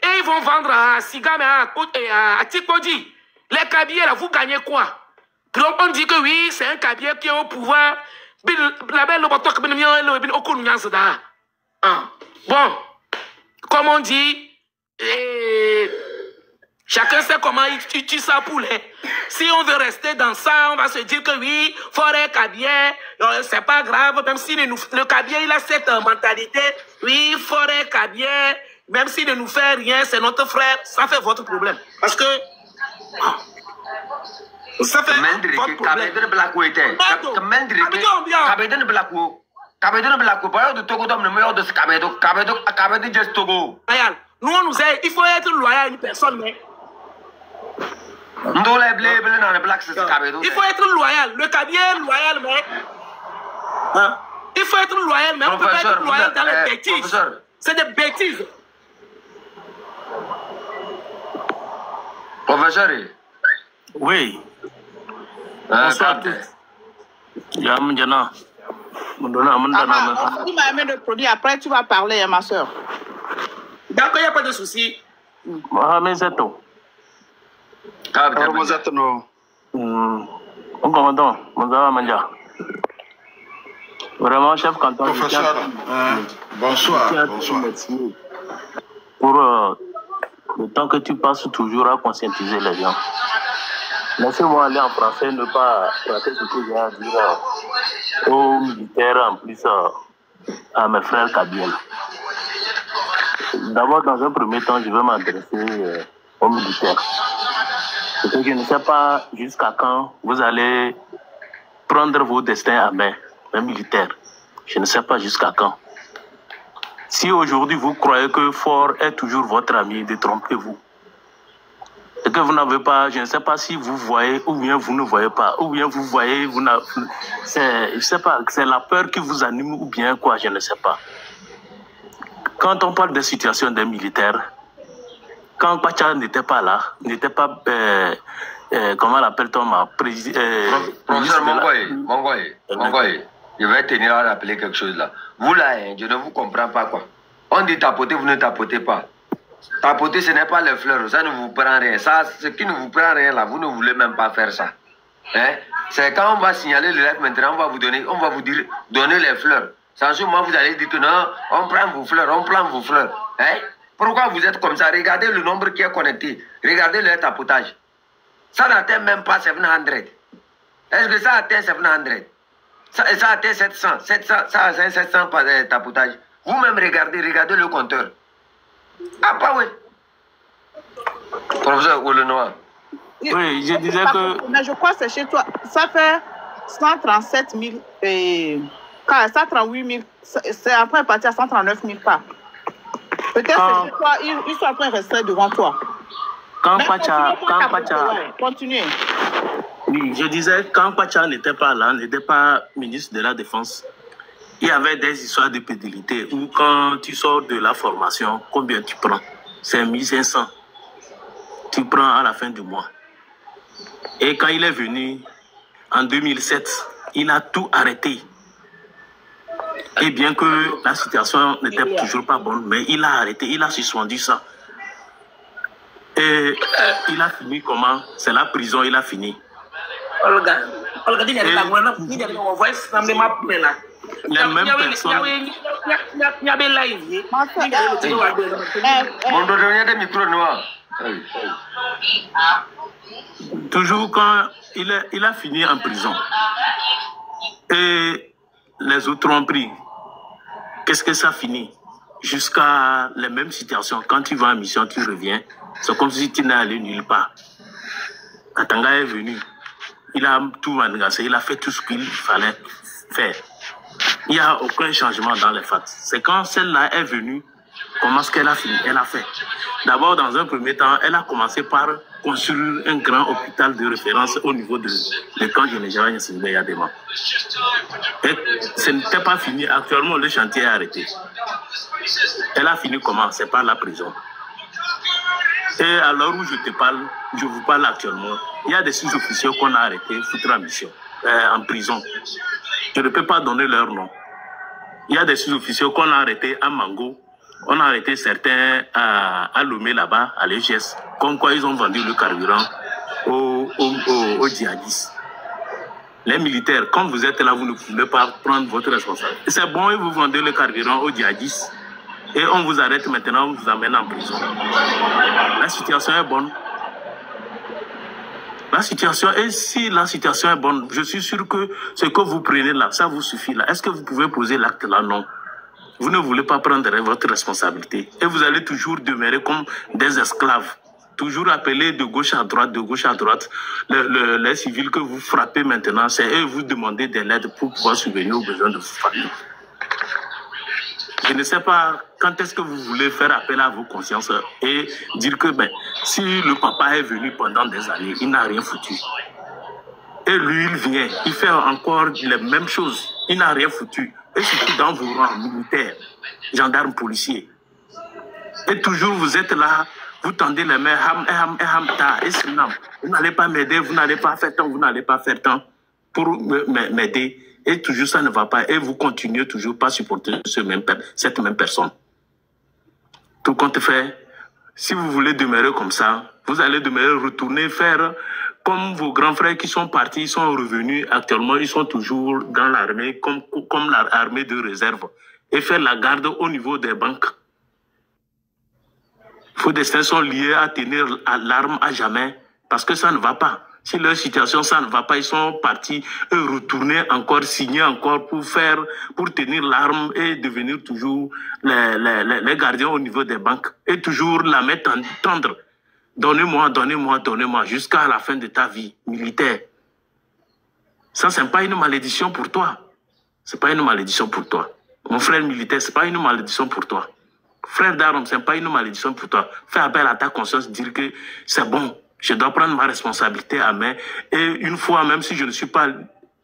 et ils vont vendre à Sigam et à Tikodi. Les Kabiens là, vous gagnez quoi? Donc on dit que oui, c'est un Kabien qui est au pouvoir. Bon, comme on dit, chacun sait comment il tue sa poule. Si on veut rester dans ça, on va se dire que oui, forêt Kabien, c'est pas grave, même si le Kabien il a cette mentalité, oui, forêt Kabien, même s'il ne nous fait rien, c'est notre frère, ça fait votre problème. Parce que Ça fait votre problème. Nous, on nous aide. Il faut être loyal à une personne, mais... Il faut être loyal. Le cabinet est loyal, mais... Hein? Il faut être loyal, mais on ne peut pas être loyal dans les bêtises. C'est des bêtises. Professeur. Oui. Bonsoir à tous. Il m'a amené le produit. Après, tu vas parler, ma soeur. D'accord, il n'y a pas de souci. Mohamed Zeto. Mon commandant, Monzara Manja. Vraiment, chef canton. Professeur, bonsoir. Pour le temps que tu passes toujours à conscientiser les gens. Laissez-moi aller en français, ne pas rater ce que j'ai à dire aux militaires, en plus à mes frères kabyles. D'abord, dans un premier temps, je vais m'adresser aux militaires. Parce que je ne sais pas jusqu'à quand vous allez prendre vos destins à main, les militaires. Je ne sais pas jusqu'à quand. Si aujourd'hui vous croyez que Fort est toujours votre ami, détrompez-vous. Et que vous n'avez pas, je ne sais pas si vous voyez ou bien vous ne voyez pas, ou bien vous voyez, vous n'avez, je sais pas, c'est la peur qui vous anime ou bien quoi, je ne sais pas. Quand on parle de situation des militaires, quand Pacha n'était pas là, n'était pas, comment l'appelle-t-on, professeur Mongoye, je vais tenir à rappeler quelque chose là. Vous là, je ne vous comprends pas quoi. On dit tapoter, vous ne tapotez pas. Tapoter, ce n'est pas les fleurs, ça ne vous prend rien. Ça, ce qui ne vous prend rien là, vous ne voulez même pas faire ça. Hein? C'est quand on va signaler le reste maintenant, on va vous dire, donner les fleurs. Sans ce moment, vous allez dire que non, on prend vos fleurs, on prend vos fleurs. Hein? Pourquoi vous êtes comme ça? Regardez le nombre qui est connecté. Regardez le tapotage. Ça n'atteint même pas 700. Est-ce que ça atteint 700? Ça atteint 700. Ça atteint 700 par tapotage. Vous-même regardez le compteur. Ah, pas oui. Professeur Oulenoa. Oui, je disais que... Mais je crois que c'est chez toi. Ça fait 137 000 et... 138 000. C'est après parti à 139 000 pas. Peut-être que chez toi, ils sont après rester devant toi. Quand Pacha... Continuez. Oui, je disais, quand Pacha n'était pas là, n'était pas ministre de la Défense, il y avait des histoires de pédilité où quand tu sors de la formation, combien tu prends? C'est 1500. Tu prends à la fin du mois. Et quand il est venu, en 2007, il a tout arrêté. Et bien que la situation n'était toujours pas bonne, mais il a arrêté, il a suspendu ça. Et il a fini comment? C'est la prison, il a fini. Les mêmes personnes. Toujours quand il a fini en prison. Et les autres ont pris. Qu'est-ce que ça finit? Jusqu'à les mêmes situations. Quand tu vas en mission, tu reviens. C'est comme si tu n'es allé nulle part. Katanga est venu. Il a tout mangassé. Il a fait tout ce qu'il fallait faire. Il n'y a aucun changement dans les facts. C'est quand celle-là est venue, comment est-ce qu'elle a fini? Elle a fait. D'abord, dans un premier temps, elle a commencé par construire un grand hôpital de référence au niveau de camp général Yadema. Et ce n'était pas fini. Actuellement, le chantier est arrêté. Elle a fini comment? C'est par la prison. Et à l'heure où je te parle, je vous parle actuellement, il y a des sous-officiers qu'on a arrêtés, foutus en mission, en prison. Je ne peux pas donner leur nom. Il y a des sous-officiers qu'on a arrêtés à Mango. On a arrêté certains à Lomé là-bas, à l'EGS. Comme quoi ils ont vendu le carburant aux djihadistes. Les militaires, quand vous êtes là, vous ne pouvez pas prendre votre responsabilité. C'est bon et vous vendez le carburant aux djihadistes. Et on vous arrête maintenant, on vous amène en prison. La situation est bonne. La situation, et si la situation est bonne, je suis sûr que ce que vous prenez là, ça vous suffit là. Est-ce que vous pouvez poser l'acte là? Non. Vous ne voulez pas prendre votre responsabilité. Et vous allez toujours demeurer comme des esclaves. toujours appeler de gauche à droite, de gauche à droite. Les civils que vous frappez maintenant, c'est eux vous demandez de l'aide pour pouvoir subvenir aux besoins de vos familles. Je ne sais pas quand est-ce que vous voulez faire appel à vos consciences et dire que si le papa est venu pendant des années, il n'a rien foutu. Et lui, il vient, il fait encore les mêmes choses. Il n'a rien foutu. Et surtout dans vos rangs militaires, gendarmes, policiers. Et toujours vous êtes là, vous tendez les mains, vous n'allez pas m'aider, vous n'allez pas faire tant, vous n'allez pas faire tant pour m'aider. Et toujours ça ne va pas. Et vous continuez toujours pas à supporter cette même personne. Tout compte fait, si vous voulez demeurer comme ça, vous allez demeurer, retourner faire comme vos grands frères qui sont partis, ils sont revenus actuellement, ils sont toujours dans l'armée, comme l'armée de réserve, et faire la garde au niveau des banques. Vos destins sont liés à tenir à l'arme à jamais, parce que ça ne va pas. Si leur situation, ça ne va pas, ils sont partis retourner encore, signer encore pour tenir l'arme et devenir toujours les gardiens au niveau des banques. Et toujours la mettre tendre. Donnez-moi, donnez-moi, donnez-moi, jusqu'à la fin de ta vie militaire. Ça, ce n'est pas une malédiction pour toi. Ce n'est pas une malédiction pour toi. Mon frère militaire, ce n'est pas une malédiction pour toi. Frère d'armes, ce n'est pas une malédiction pour toi. Fais appel à ta conscience, dire que c'est bon. Je dois prendre ma responsabilité à main. Et une fois, même si je ne suis pas,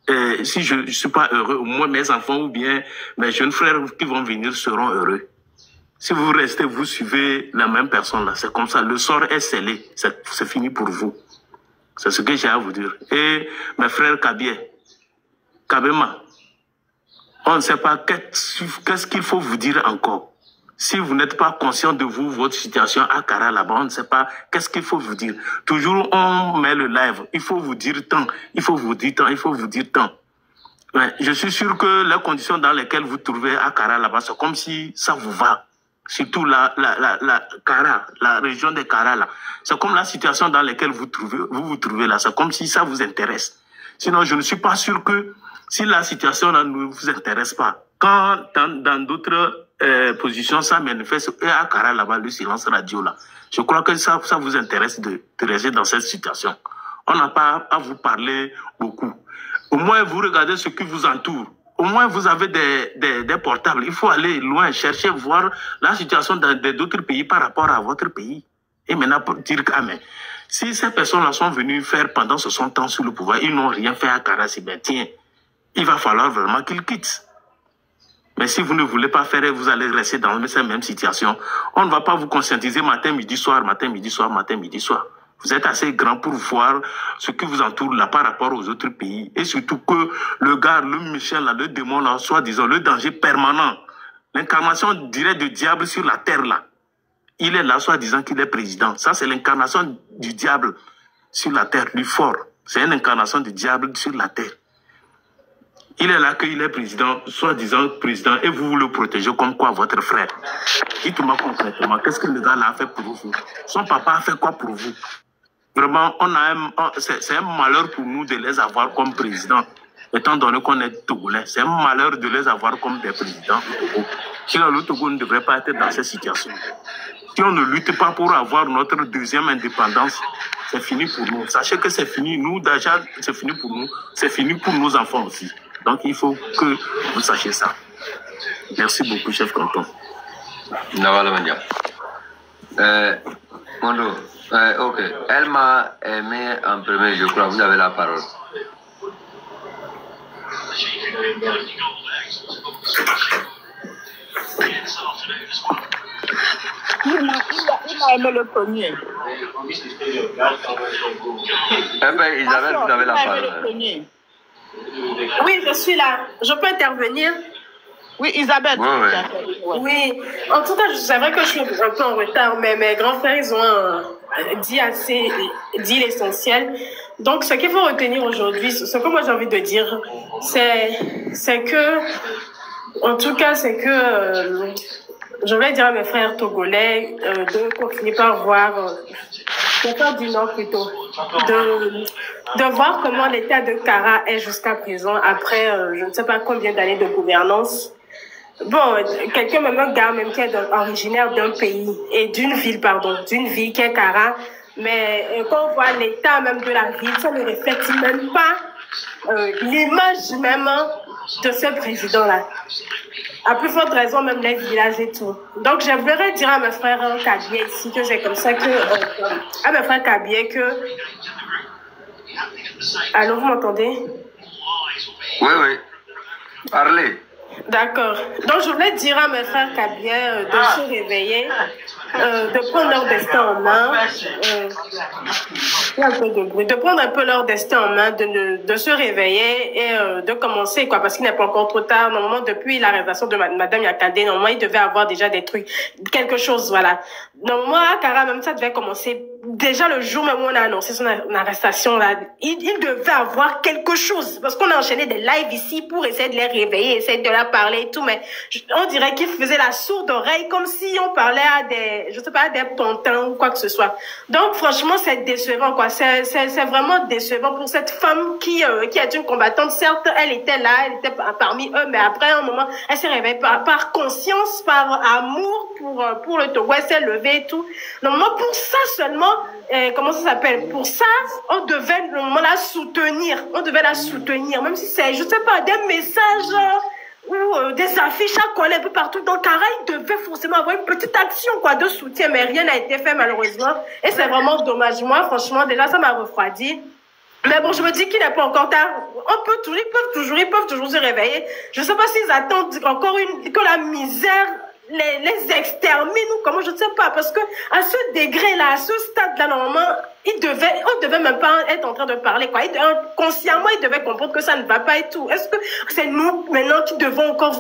heureux, au moins mes enfants ou bien mes jeunes frères qui vont venir seront heureux. Si vous restez, vous suivez la même personne là, c'est comme ça. Le sort est scellé. C'est fini pour vous. C'est ce que j'ai à vous dire. Et mes frères Kabema, on ne sait pas qu'est-ce qu'il faut vous dire encore. Si vous n'êtes pas conscient de vous, votre situation à Kara là-bas, on ne sait pas qu'est-ce qu'il faut vous dire. Toujours, on met le live. Il faut vous dire tant. Il faut vous dire tant. Il faut vous dire tant. Ouais, je suis sûr que les conditions dans lesquelles vous trouvez à Kara là-bas, c'est comme si ça vous va. Surtout la Kara, la région de Kara là. C'est comme la situation dans laquelle vous vous trouvez là. C'est comme si ça vous intéresse. Sinon, je ne suis pas sûr que si la situation là ne vous intéresse pas, quand dans d'autres positions, ça manifeste, et à Kara là-bas, le silence radio là. Je crois que ça vous intéresse de rester dans cette situation. On n'a pas à vous parler beaucoup. Au moins, vous regardez ce qui vous entoure. Au moins, vous avez des portables. Il faut aller loin, chercher, voir la situation d'autres pays par rapport à votre pays. Et maintenant, pour dire que, si ces personnes-là sont venues faire pendant 60 ans sur le pouvoir, ils n'ont rien fait à Kara, tiens, il va falloir vraiment qu'ils quittent. Mais si vous ne voulez pas faire, vous allez rester dans cette même situation. On ne va pas vous conscientiser matin, midi, soir, matin, midi, soir, matin, midi, soir. Vous êtes assez grand pour voir ce qui vous entoure là par rapport aux autres pays. Et surtout que le gars, le méchant, là, le démon, là, soi-disant, le danger permanent, l'incarnation directe du diable sur la terre, là. Il est là, soi-disant qu'il est président. Ça, c'est l'incarnation du diable sur la terre, lui fort. C'est une incarnation du diable sur la terre. Il est là qu'il est président, soi-disant président, et vous le protégez comme quoi votre frère. Dites-moi concrètement, qu'est-ce que le gars là a fait pour vous? Son papa a fait quoi pour vous? Vraiment, c'est un malheur pour nous de les avoir comme présidents, étant donné qu'on est Togolais. C'est un malheur de les avoir comme des présidents du Togo. Sinon, le Togo ne devrait pas être dans cette situation. Si on ne lutte pas pour avoir notre deuxième indépendance, c'est fini pour nous. Sachez que c'est fini, nous, déjà, c'est fini pour nous, c'est fini pour nos enfants aussi. Donc, il faut que vous sachiez ça. Merci beaucoup, chef canton. Mondo, ok. Elle m'a aimé en premier, je crois. Vous avez la parole. Il m'a aimé le premier. Eh bien, Isabelle, vous avez la parole. Oui, je suis là. Je peux intervenir? Oui, Isabelle. Oui, en tout cas, c'est vrai que je suis un peu en retard, mais mes grands frères, ils ont dit l'essentiel. Donc, ce qu'il faut retenir aujourd'hui, ce que moi j'ai envie de dire, c'est que, en tout cas, c'est que, je vais dire à mes frères togolais de continuer par voir, les frères du Nord plutôt, de voir comment l'état de Kara est jusqu'à présent, après je ne sais pas combien d'années de gouvernance. Bon, quelqu'un, même un gars même qui est originaire d'un pays, et d'une ville qui est Kara, Mais quand on voit l'état même de la ville, ça ne reflète même pas l'image même de ce président-là. À plus forte raison, même les villages et tout. Donc, j'aimerais dire à mes frères Kabié ici que c'est comme ça que... à mes frères Kabié que... Allô, vous m'entendez? Oui, oui. Parlez. D'accord. Donc, je voulais dire à mes frères Kabié de se réveiller, de prendre leur destin en main. Il y a un peu de bruit. De prendre un peu leur destin en main, de se réveiller et de commencer, quoi, parce qu'il n'est pas encore trop tard. Normalement, depuis la révélation de Madame Yakandé, normalement, il devait avoir déjà des trucs, quelque chose, voilà. Normalement, à Kara, même ça devait commencer déjà le jour même où on a annoncé son arrestation, là. Il devait avoir quelque chose, parce qu'on a enchaîné des lives ici pour essayer de les réveiller, essayer de leur parler et tout, mais on dirait qu'il faisait la sourde oreille, comme si on parlait à des, je sais pas, à des tontins ou quoi que ce soit. Donc, franchement, c'est décevant, quoi. C'est vraiment décevant pour cette femme qui est une combattante. Certes, elle était là, elle était parmi eux, mais après un moment, elle s'est réveillée par conscience, par amour pour le Togo. Elle s'est levée et tout. Normalement, pour ça seulement, comment ça s'appelle? Pour ça, on devait normalement la soutenir. On devait la soutenir, même si c'est, je sais pas, des messages ou des affiches à coller un peu partout. Donc, Kara, il devait forcément avoir une petite action, quoi, de soutien, mais rien n'a été fait, malheureusement. Et c'est vraiment dommage. Moi, franchement, déjà, ça m'a refroidi. Mais bon, je me dis qu'il n'est pas encore tard. Ils peuvent toujours se réveiller. Je ne sais pas s'ils attendent encore que la misère les extermine ou comment, je ne sais pas. Parce que à ce degré-là, à ce stade-là, normalement, on devait même pas être en train de parler, quoi. Consciemment, ils devaient comprendre que ça ne va pas et tout. Est-ce que c'est nous, maintenant,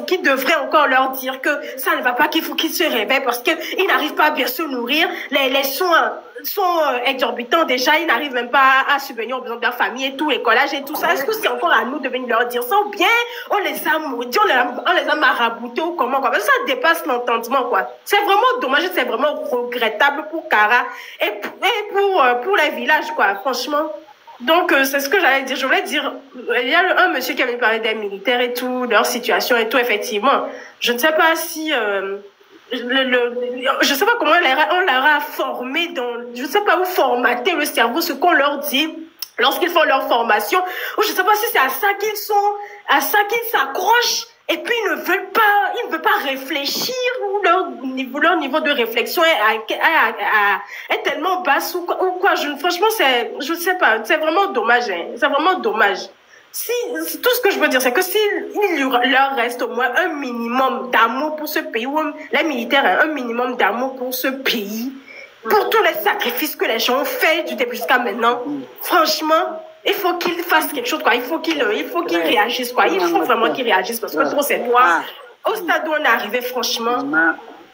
qui devraient encore leur dire que ça ne va pas, qu'il faut qu'ils se réveillent parce qu'ils n'arrivent pas à bien se nourrir, les soins sont exorbitants déjà, ils n'arrivent même pas à subvenir aux besoins de leur famille et tout, les collages et tout ça. Est-ce que c'est encore à nous de venir leur dire ça ou bien on les a maudits, on les a maraboutés ou comment, quoi. Parce que ça dépasse l'entendement, quoi. C'est vraiment dommage, c'est vraiment regrettable pour Kara et pour les villages, quoi, franchement. Donc, c'est ce que j'allais dire. Je voulais dire, il y a un monsieur qui avait parlé des militaires et tout, leur situation et tout, effectivement. Je ne sais pas si... je sais pas comment on leur a formé je sais pas où formater le cerveau, ce qu'on leur dit lorsqu'ils font leur formation, ou je sais pas si c'est à ça qu'ils s'accrochent, et puis ils ne veulent pas réfléchir, ou leur niveau de réflexion est tellement basse ou quoi. Franchement, je sais pas, c'est vraiment dommage, hein. C'est vraiment dommage. Tout ce que je veux dire, c'est que s'il leur reste au moins un minimum d'amour pour ce pays, ou les militaires ont un minimum d'amour pour ce pays, pour tous les sacrifices que les gens ont fait du début jusqu'à maintenant, franchement, il faut qu'ils fassent quelque chose, quoi. Il faut qu'ils réagissent, quoi. Il faut vraiment qu'ils réagissent, parce que trop c'est toi. Au stade où on est arrivé, franchement.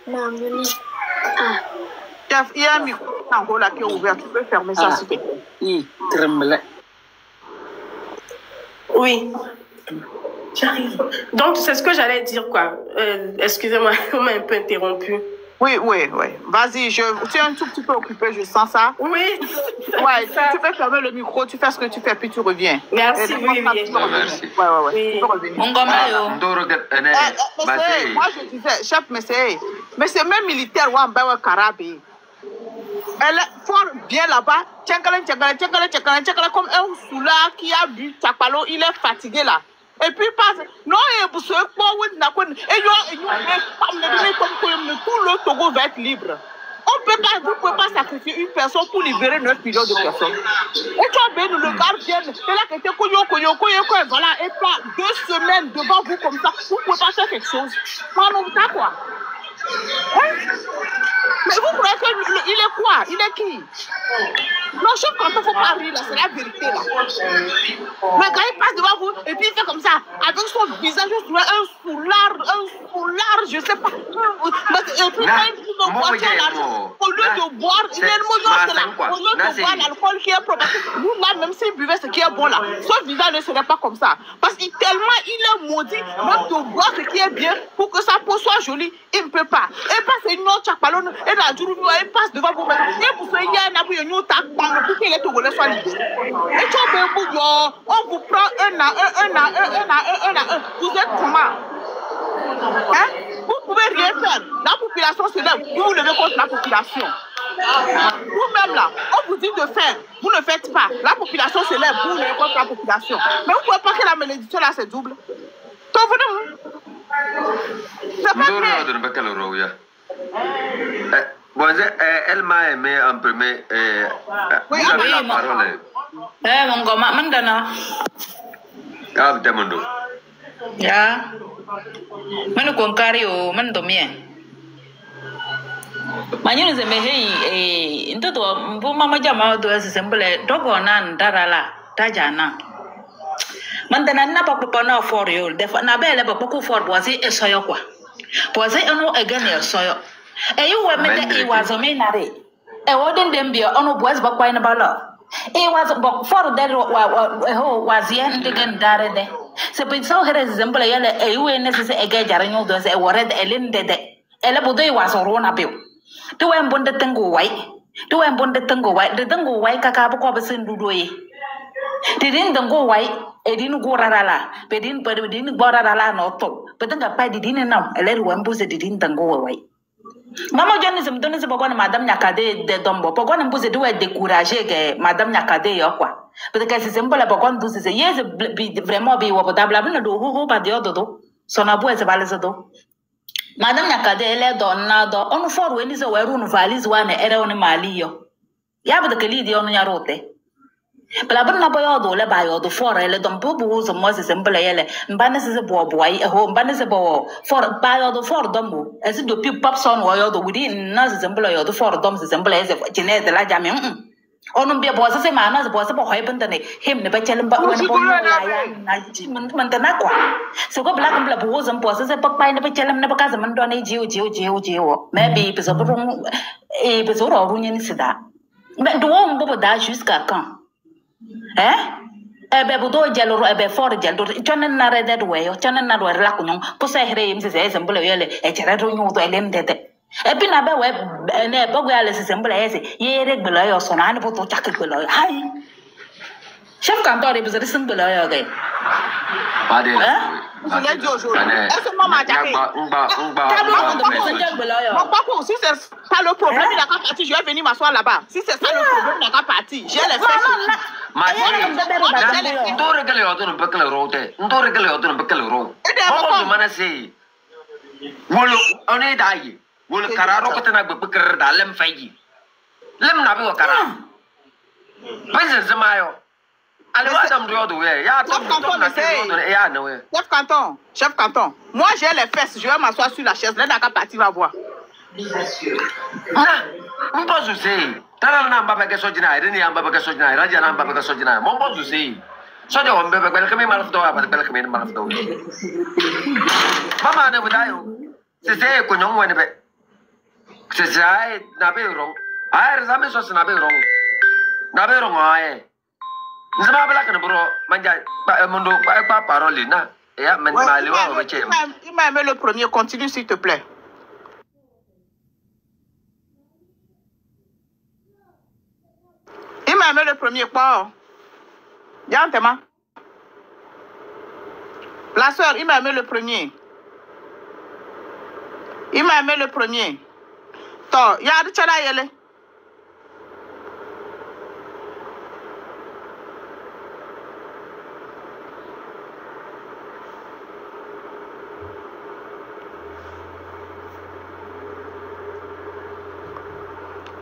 Il y a un micro en haut là qui est ouvert, tu peux fermer ça, s'il te plaît. Oui, j'arrive. Donc, c'est ce que j'allais dire, quoi. Excusez-moi, on m'a un peu interrompu. Oui. Vas-y, tu es un tout petit peu occupé, je sens ça. Oui. Ouais, tu peux fermer le micro, tu fais ce que tu fais, puis tu reviens. Merci, oui. Merci. Ouais. Tu peux revenir. Moi, je disais, chef, mais c'est même militaire, Karabé. Elle est fort bien là-bas. Comme un soulard qui a bu Chapalo, il est fatigué là. Et puis passe. Non, tout le Togo va être libre. Vous ne pouvez pas sacrifier une personne pour libérer 9 millions de personnes. Et tu as bien le gardien, et là, voilà, et pas 2 semaines devant vous comme ça. Vous ne pouvez pas faire quelque chose. Quoi. Hein? Mais vous croyez qu'il est quoi? Il est qui? Non, chef, quand il ne faut pas rire, c'est la vérité là. Le gars il passe devant vous et puis il fait comme ça, avec son visage sur un foulard, je sais pas. Et puis il me boit l'argent. Au lieu de boire, il est là. Au lieu de boire l'alcool qui est probable. Nous là, même s'il buvait ce qui est bon là, son visage ne serait pas comme ça. Parce que tellement il est maudit, même de boire ce qui est bien pour que sa peau soit jolie, il ne peut pas. Et passe une autre chapalone, et la journée, il passe devant vous. Et pour ça, il y a un abri, une autre pour que les Togolais soient libérés. Et tu as on vous prend un à un. Vous êtes comment? Hein? Vous pouvez rien faire. La population se lève. Vous vous levez contre la population. Vous-même là, on vous dit de faire, vous ne faites pas. La population se lève, vous ne contre la population. Mais vous ne pouvez pas que la malédiction là c'est double. Elle m'a aimé en premier. Oui, la parole. Mon goma, mandana. Ah, demando. Ya. Manu konkari o mando mien. Manyinu ze mehe ntoto mbu mama jama do asembele dogo nan darala tajana. Mandana na papa na for you. Defa na bele papa ko for bozi esoyo kwa. Bozi eno again esoyo. You were made it was a minare. A wooden dembia on boys but quite a ballot. It was for that was the end again darede. So it's so resemble a you necessary a gauge and you does a word a linde. A labude was a rona bill. Do I bond the tango white? Do I bond the tango white? The tango white cacabo cobbles in Dudoi. They didn't go white, a didn't go rala, but didn't go rala no top. But then the pie didn't know a little one booze didn't go away. Mama journalism don't say Madame Nakade de Dombo. Pogon and Buzzy do a décourager Madame Nakade or quoi. But the case is simple about Buzzy say, yes, be vraiment be what Dabla do who by the other do. So now boys a valizado. Madame Nakade led on nado on 4 when is a room valise one error on Malio. Yab the Kalidi on your rote. But I don't know by all the 4 don't put who's a Moses and Blaile, and Bannis is a boy, a home Bannis a boy, for by all the 4 dumbo, as it do pew pops on while the within nurses and Blair, the 4 doms and Blaze of Jeanette the Lajam. On be a boss, a man as a boss about happened than him, the Bachelor, but when Mantanaqua. So go black and black was and bosses a pop by the Bachelor, never cousin, Donny Geo. Maybe it was a room a episode of Union Sida. But the one Bobo Dash is come. Bebudo jello ebe for jello chanen na red way or chanen na do lakunyo pusa here says semble yele e cheredo nyu do elendede e bina be we ne bogo yale semble ese ye regular yo so na bo to chakelo hai chef cantor e bizarre semble yo gay Pade est-ce maman jacké si c'est ça le problème il n'a pas parti je vais venir m'asseoir là-bas si c'est ça le problème il n'a pas parti j'ai les fesses Ndore kale yoto bekale rote. Ndore kale yoto bekale ro. Momo mana sei. Wolo one dai. Wolo kararo ko tana bekere da lem fayi. Lem na be kara. Bese zemayo. Ale wa dam do do we. Ya to na se ya no we. Chef canton. Moi j'ai les fesses, je vais m'asseoir sur la chaise. Là d'accord parti va voir. On peut se Tara na mbaba ke sojina ire ni mbaba ke sojina raja na mbaba ke sojina mo mo zusi soja o mbaba ke kemi malaf do apa ke kemi malaf do mama ne budayo se ko nyong wene be se ai na be rong ai zame so na be rong ai nzama bala kan bro manja mondo pa parole na ya men mali wa be che il m'a aimé le premier continue s'il te plaît. Il m'a aimé le premier pas. Yantema. La soeur, il m'a aimé le premier. Il m'a aimé le premier. To, ya du chada yele.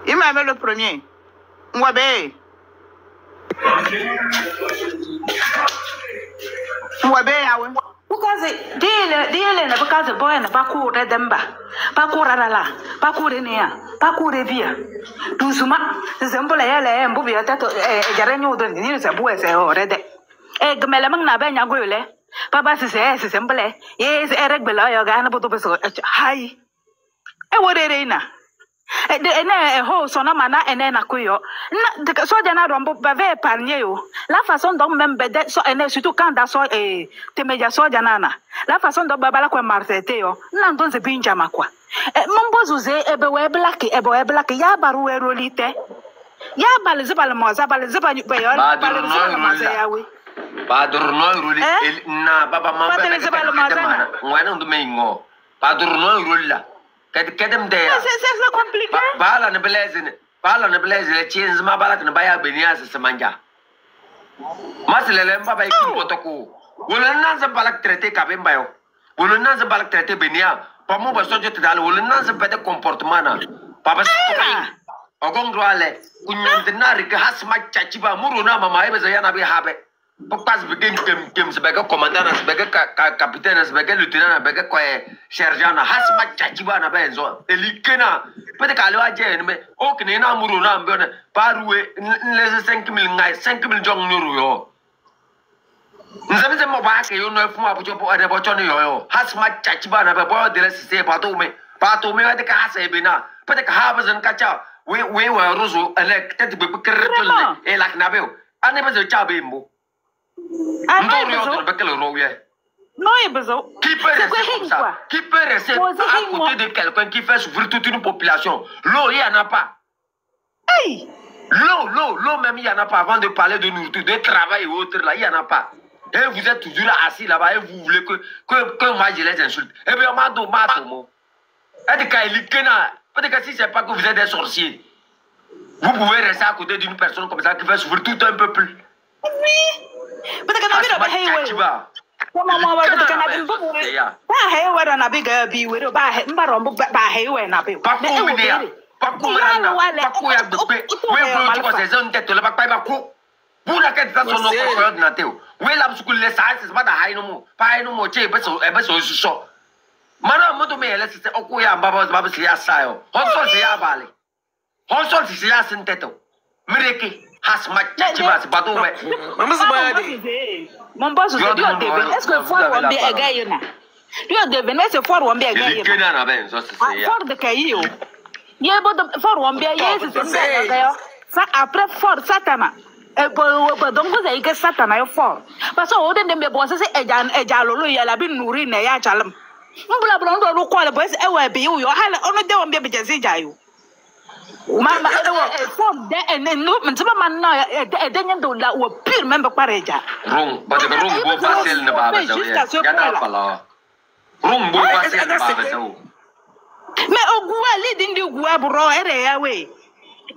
Il m'a aimé le premier. Mwabe. Mwabe yawe. Because dile na because boy na baku redemba. Baku rarala. Baku renia. Baku revia. Tuzuma. Zembole yele mbubi atato jarenyo do ni se buwe se orede. Gmele mang na be nyagoyle. Baba se sembole. Yes eregbela yo ga na bodo beso. Hai. Worena. Ho sona mana ene na kuyo na so jana rombo bave parnier yo la façon dont même bede so ene surtout quand da so te meja so jana na la façon dont babala ko martete yo na ndo ze binja makwa mombo zuze ebe we black ya baru we rolite ya balze bal moza balze ba yo balze ma ze yawe Padre no roli na baba mama ngwana ndo mengo Padre no rolla Kedem de c'est compliqué. Bala ne belezine. Parle ne blaise les tiens, ma balade ne baya benia se manja. Mas le lemba ba ikin potoko. Wala nan se balak traité kabemba yo. Wala nan se balak traité benia. Pa mo ba sojo tedal wala nan se pete comportement na. Papa storing. Ogong droale. Kunyandna rik hasma chachiba muruna mama ebe zayana be habe. Pas begin kem sebagai komandan, sebagai kapiten, sebagai lieutenant, sebagai sergeant, hasma chachiba na benzo. Elikena, pada kalau aja ni, oh kena na muruna ambil baru les 5,000 ngai, 5,000 jong nyuru yo. Nzami se mau pakai yo no fuma pujo ada bocor yo. Hasma chachiba na bebo dile sise patu me ada kahas ebina, pada kahabasan kaca, we waruzu elek tadi bekerja elak nabeo. Ane bezo cabimbo. Non, il besoin. Qui peut rester comme ça? Qui peut rester à côté de quelqu'un qui fait souffrir toute une population? L'eau, il n'y en a pas. Hey! L'eau même, il n'y en a pas. Avant de parler de nourriture, de travail et autres, là, il n'y en a pas. Et vous êtes toujours assis là-bas et vous voulez que moi je les insulte. Eh bien, peut-être que si ce n'est pas que vous êtes des sorciers, vous pouvez rester à côté d'une personne comme ça qui fait souffrir tout un peuple. Oui! Peut-être que nous avons fait maman wa peut-être que nous avons fait ba he wa na biga bi we ba he mba rombo ba he we na bi pa ko mi ya pa ko rana pa ko ya gbe we bro ko se zone tete le ba pa ko bu na ke ta so no ko ko na teo we la su le sa se ba da hai no mo pa hai no mo che be so so mana mo to me ele se o ko ya mba ba se ya sa yo hon so se ya bale hon so se ya sin teto mireke hasma chiba se ba do we mama se ba de mon boss je dois devenir est-ce que fort on bien gagner na doit devenir c'est fort on bien gagner fort de caillou ye bo fort on bien yes c'est ça après fort satana donc vous avez que satana est fort parce que au début me boss c'est eja lolo ya la bi nuri na ya chalam on bla bla on do ko le boss e wa bi yo hala on de on bien be jesi jayo mama form de no mtaba man na de nyendo la o pire même pas reja rong ba de rong bo pasel ne ba ba ya na pala rong bo pasel ne ba ba mais ogua leading di gua bro ere ya we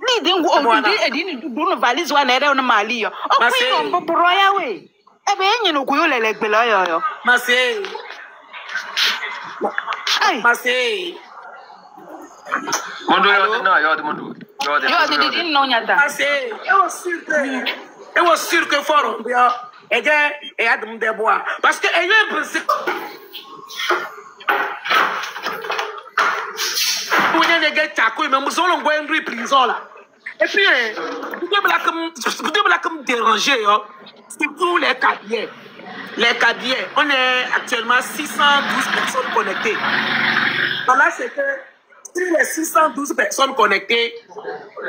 leading go di edini du no valise wa na ere no mali yo o pin no bro ya we e be yin no kuyo lele gbe lo yo mase Mondo yo na yo de mondo yo de di no nyata c'est it was sûr que fort bien et adam de bois parce que on est des gars taco mais nous allons voir une prison là et puis vous devez comme déranger surtout les cabiers on est actuellement 612 personnes connectées voilà c'est que sur les 612 personnes connectées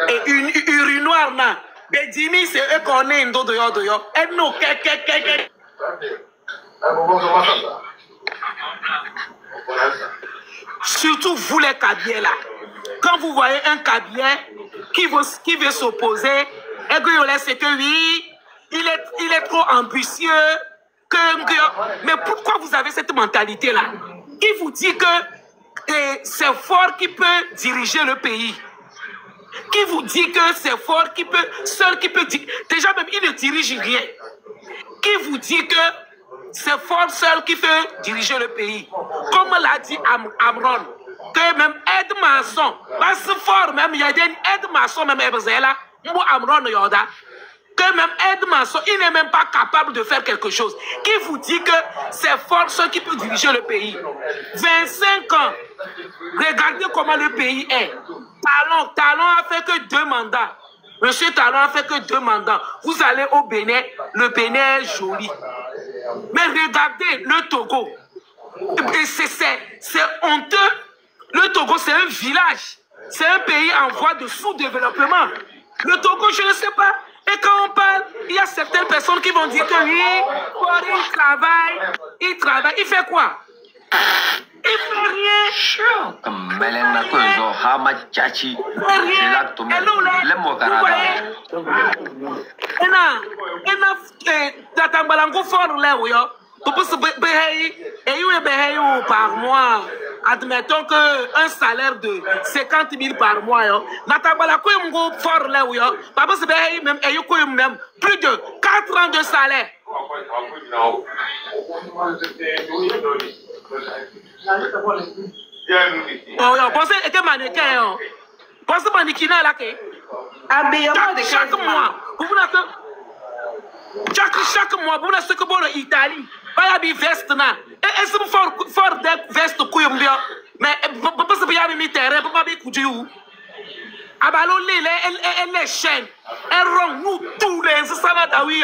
et une urinoir là Bedini c'est eux qu'on est indo de yo et nous surtout vous les cabiers là quand vous voyez un cabier qui veut s'opposer et que vous laissez que oui il est trop ambitieux mais pourquoi vous avez cette mentalité là qui vous dit que c'est fort qui peut diriger le pays. Qui vous dit que c'est fort seul qui peut déjà même il ne dirige rien. Qui vous dit que c'est fort seul qui peut diriger le pays. Comme l'a dit Amron, que même aide maçon, parce que fort même il y a des aide maçon même là, moi Amron yoda. Que même aide maçon, il n'est même pas capable de faire quelque chose. Qui vous dit que c'est fort ceux qui peut diriger le pays. 25 ans. Regardez comment le pays est. Talon a fait que 2 mandats. Monsieur Talon a fait que 2 mandats. Vous allez au Bénin, le Bénin est joli. Mais regardez le Togo. C'est honteux. Le Togo, c'est un village. C'est un pays en voie de sous-développement. Le Togo, je ne sais pas. Et quand on parle, il y a certaines personnes qui vont dire que oui, il travaille. Il fait quoi? Il fait rien. Comme Melena Kozo, Hamachachi, c'est là que tu mets le mot carada. par mois. Admettons qu'un salaire de 50 000 par mois, plus de 4 ans de salaire. Pensez que mannequin, pensez mannequin là que chaque mois, chaque mois, vous n'avez que pour l'Italie, pas y veste na. Et c'est fort de veste couillambia, mais pas se payer mes terrains, pas bien coudu. Abalo les chaînes, elles rendent nous tous les salades à oui.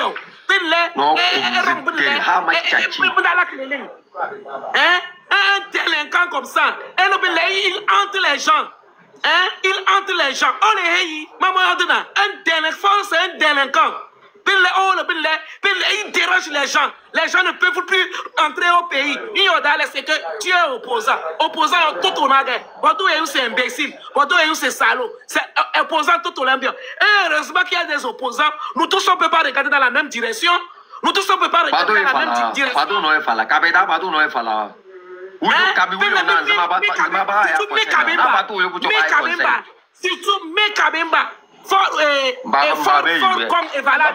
Un délinquant comme ça, il hante les gens. Hein? Il hante les gens. Oh les maman un délinquant, c'est un délinquant. Il dérange les gens. Les gens ne peuvent plus entrer au pays. C'est que tu es opposant. Opposant tout au monde. C'est imbécile. C'est salaud. C'est opposant tout au monde. Et heureusement qu'il y a des opposants. Nous tous, on ne peut pas regarder dans la même direction. Nous tous, on ne peut pas regarder dans la même direction. Pardon, non, il faut la cabeda, pardon, non, il faut la. Surtout mes Kabemba. Fort comme Evala.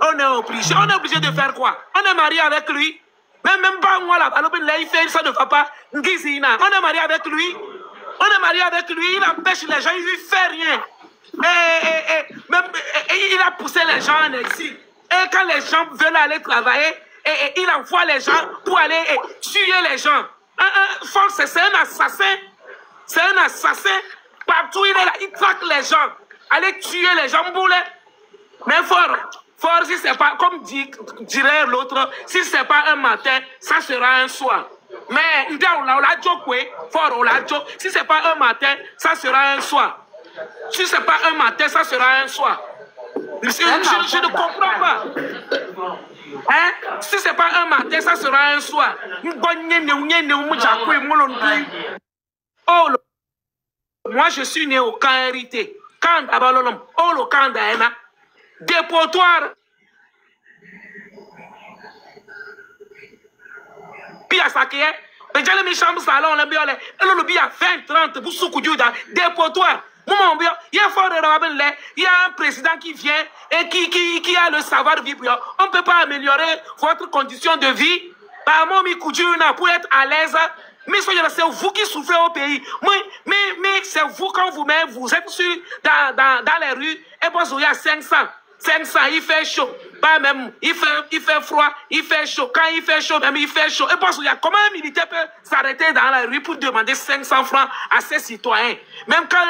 On est obligé de faire quoi? On est marié avec lui. Même pas moi là, il fait ça de papa. On est marié avec lui. On est marié avec lui, il empêche les gens, il lui fait rien. Même, il a poussé les gens en exil. Et quand les gens veulent aller travailler, il envoie les gens pour aller tuer les gens. Force, c'est un assassin. C'est un assassin. Partout il est là, il traque les gens. Aller tuer les gens boulets. Mais fort, si c'est pas, comme dirait l'autre, si c'est pas un matin, ça sera un soir. Mais si c'est pas un matin, ça sera un soir. Si c'est pas un matin, ça sera un soir. Je ne comprends pas. Hein? Si c'est pas un matin, ça sera un soir. Oh, moi je suis né au camp hérité. Camp d'Abalolom. Oh, le camp d'Aena. Dépotoir. Pia Saké. Déjà les chambres salon, le bien, le bien 20, 30, vous soukoudou dans dépotoir. Il y a fort de il y a un président qui vient et qui a le savoir-vivre. On ne peut pas améliorer votre condition de vie. Par mon pour être à l'aise. Mais c'est vous qui souffrez au pays. Mais c'est vous quand vous-même, vous êtes dans les rues et bon, il y a 500, il fait chaud. Pas même, il fait froid, il fait chaud. Quand il fait chaud, même il fait chaud. Et bon, il y a comment un militaire peut s'arrêter dans la rue pour demander 500 francs à ses citoyens. Même quand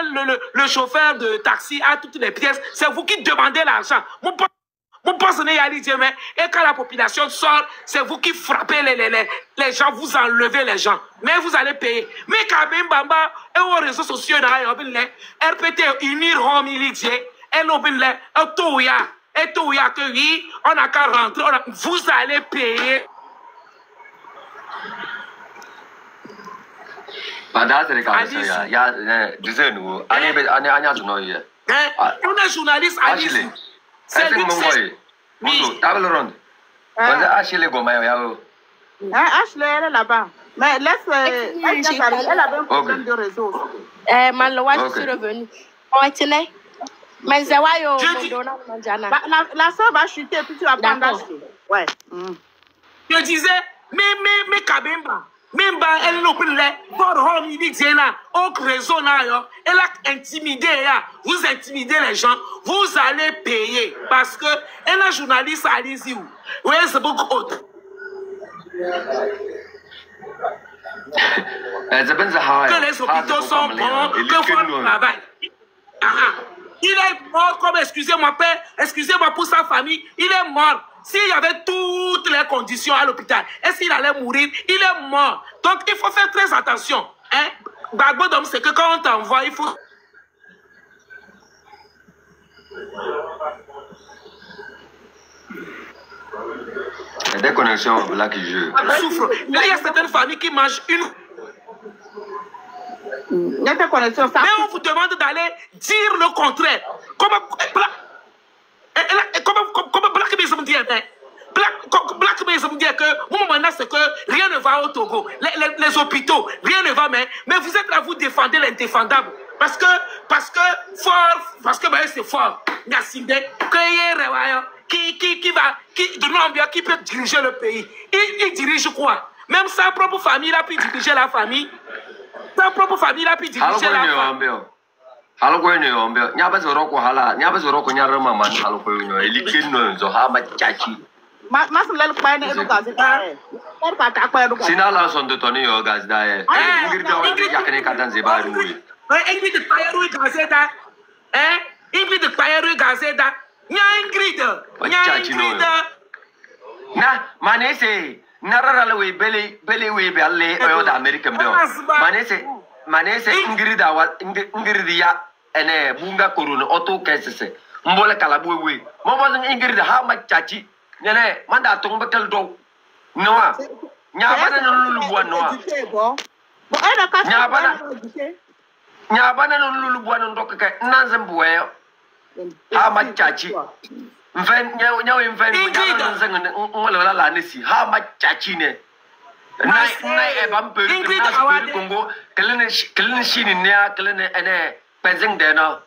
le chauffeur de taxi a toutes les pièces, c'est vous qui demandez l'argent. Mon boss n'est pas dit, mais et quand la population sort, c'est vous qui frappez les gens, vous enlevez les gens. Mais vous allez payer. Mais quand même, Bamba, et aux réseaux sociaux, RPT, unir home, il dit, et l'obile, et tout, il y a que oui, on n'a qu'à rentrer, vous allez payer. On est journaliste, allez-y. C'est lui qui Ashley elle est là-bas. Mais laisse, elle avait un problème de réseau. Maloua, je suis revenue. Mais la soeur va chuter, puis tu vas prendre Ashley. Ouais. Je disais, mais Kabemba. Même elle n'a pas home, il dit autre raison là, elle a intimidé, vous intimidez les gens, vous allez payer parce que elle est journaliste à l'ISIU. Oui, c'est beaucoup autre. Que les hôpitaux sont bons, que faut le travail. Il est mort comme, excusez-moi père, excusez-moi pour sa famille, il est mort. S'il y avait toutes les conditions à l'hôpital, est-ce qu'il allait mourir? Il est mort. Donc, il faut faire très attention. Hein? Bagbodom, c'est que quand on t'envoie, il faut... Il y a des connexions là qui jouent. Souffre. Là, il y a certaines familles qui mangent une. Il y a des connexions. Mais on vous demande d'aller dire le contraire. Comment Black Maison dit Black Maison dit que maintenant c'est que rien ne va au Togo. Les hôpitaux, rien ne va, mais vous êtes là, vous défendez l'indéfendable. Parce que c'est fort. Qui peut diriger le pays. Il dirige quoi? Même sa propre famille, il a pu diriger la famille. Sa propre famille, il a pu diriger la famille. Halo ko ne ombe nya ba zoro ko hala nya ba zoro ko nya rama man halo ko no elikin no zo ha ma chachi mas lal kwa ne do gazi por ka ta kwa do gazi sina la son de toni yo gazi da e ngir da wa ya kene ka dan zebaru wi ingrid de payeru gazi da ingrid de payeru gazi da nya ingrid na manese narara le we bele we be alle o da american be manese ingrid ya ene bunga korona auto kesese mbole kala buwe mo bo ingrid ha ma chachi nene manda to mbekel do noa nya bana no lulu bwa noa nya bana no lulu bwa no ndok ka nanze mbwe ha ma chachi mfen nya we mfen nya nanze ngola la nesi ha ma chachi ne na e bam peru na Congo kelene shini ne kelene ene pezeng de no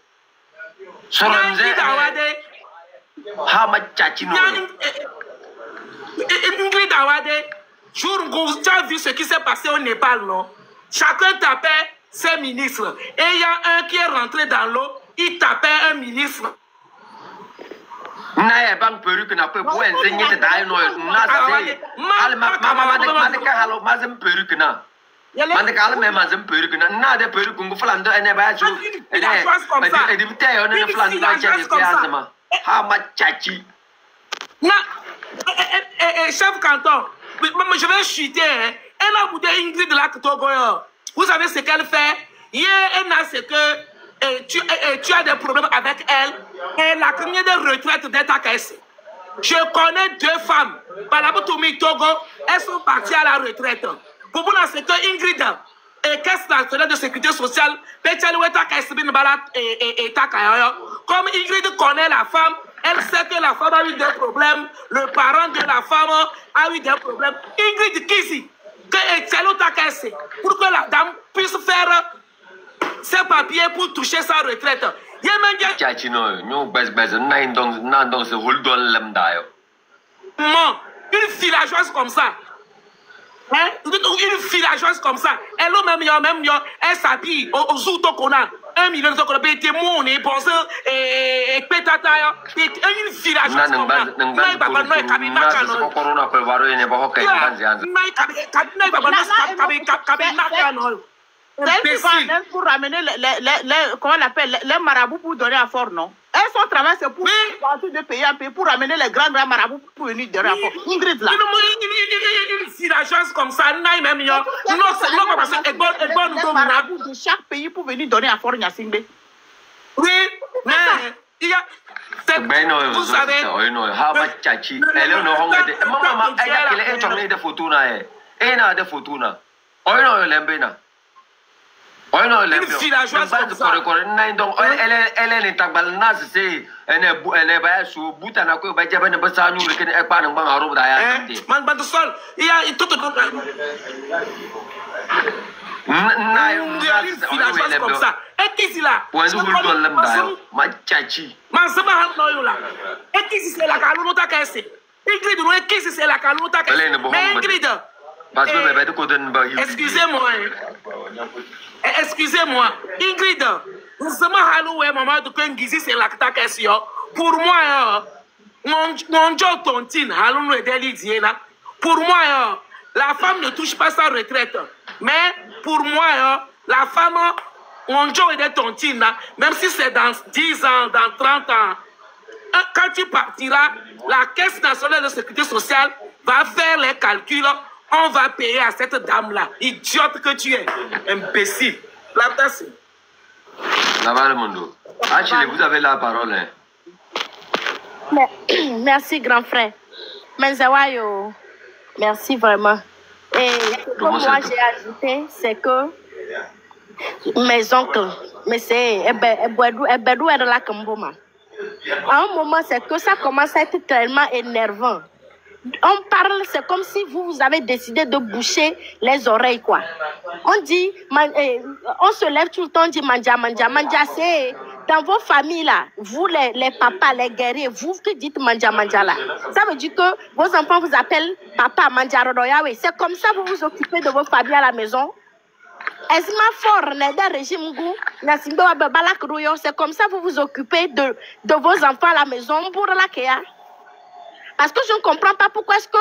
soranze ha ma chachi no Ingrid Awade, jour où tu as vu ce qui s'est passé au Népal, non? Chacun tapait ses ministres. Et il y a un qui est rentré dans l'eau, il tapait un ministre. Na bang perruque na pe bo enseigner de dai no na se al mama de ka halo mazem perruque na mande ka al me mazem perruque na de perruque ngo flando ene ba ju ene e dibte yo ne flando ba che de azama ha ma chachi na chef canton je vais chuter elle a boudé Ingrid de la Togo. Vous savez ce qu'elle fait hier elle a ce que tu as des problèmes avec elle. Elle a gagné des retraites d'État KS. Je connais deux femmes. Balabotoumi Togo, elles sont parties à la retraite. Pour vous, c'est que Ingrid et Caisse nationale de sécurité sociale, comme Ingrid connaît la femme, elle sait que la femme a eu des problèmes. Le parent de la femme a eu des problèmes. Ingrid Kisi, pour que la dame puisse faire ses papiers pour toucher sa retraite. Une villageoise comme ça. Hein? Une villageoise comme ça. Elle elle s'habille au Zouto qu'on a 1 million de dollars. Elle pense et pétata. Une villageoise comme pour ramener comment on appelle les marabouts pour donner un fort, non? Elles sont travaillées pour partir de pays en pays pour ramener les grands marabouts pour venir donner un fort. Ingrid là. Une villageoise comme ça, même yo. Les marabouts de chaque pays pour venir donner un fort Nyasingbe. Oui, mais il y a. Vous savez. Elle est no maman, elle est des photos là. Elle a des photos là. Une villageoise comme ça. Elle est intagbal nas c'est elle est ba sou boutana ko ba jaba ne ba sa ñu rek ne pa na ba ngaro da ya man ba sol il y a tout une villageoise comme ça et qui c'est là ma chachi man sama han no yo là et qui c'est la kalu ta kesse Ingrid no et qui c'est la kalu ta kesse mais Ingrid excusez-moi, Ingrid, nous sommes à l'oué, maman, de Kengizi, c'est l'acta question. Pour moi, mon job tontine, allons nous aider. Pour moi, la femme ne touche pas sa retraite. Mais pour moi, la femme, mon job est tontine, même si c'est dans 10 ans, dans 30 ans. Quand tu partiras, la Caisse nationale de sécurité sociale va faire les calculs. On va payer à cette dame-là. Idiote que tu es. Imbécile. La tasse. Achille, vous avez la parole. Merci, grand frère. Mais Merci vraiment. Et comme moi j'ai ajouté, c'est que mes oncles, mais c'est à un moment, c'est que ça commence à être tellement énervant. On parle, c'est comme si vous avez décidé de boucher les oreilles, quoi. On dit, on se lève tout le temps, on dit manja, manja, manja, c'est dans vos familles là, vous les papas, les guerriers, vous qui dites manja, manja là. Ça veut dire que vos enfants vous appellent papa, manja, rodoya, oui. C'est comme ça que vous vous occupez de vos familles à la maison. C'est comme ça que vous vous occupez de vos enfants à la maison. Parce que je ne comprends pas pourquoi est-ce que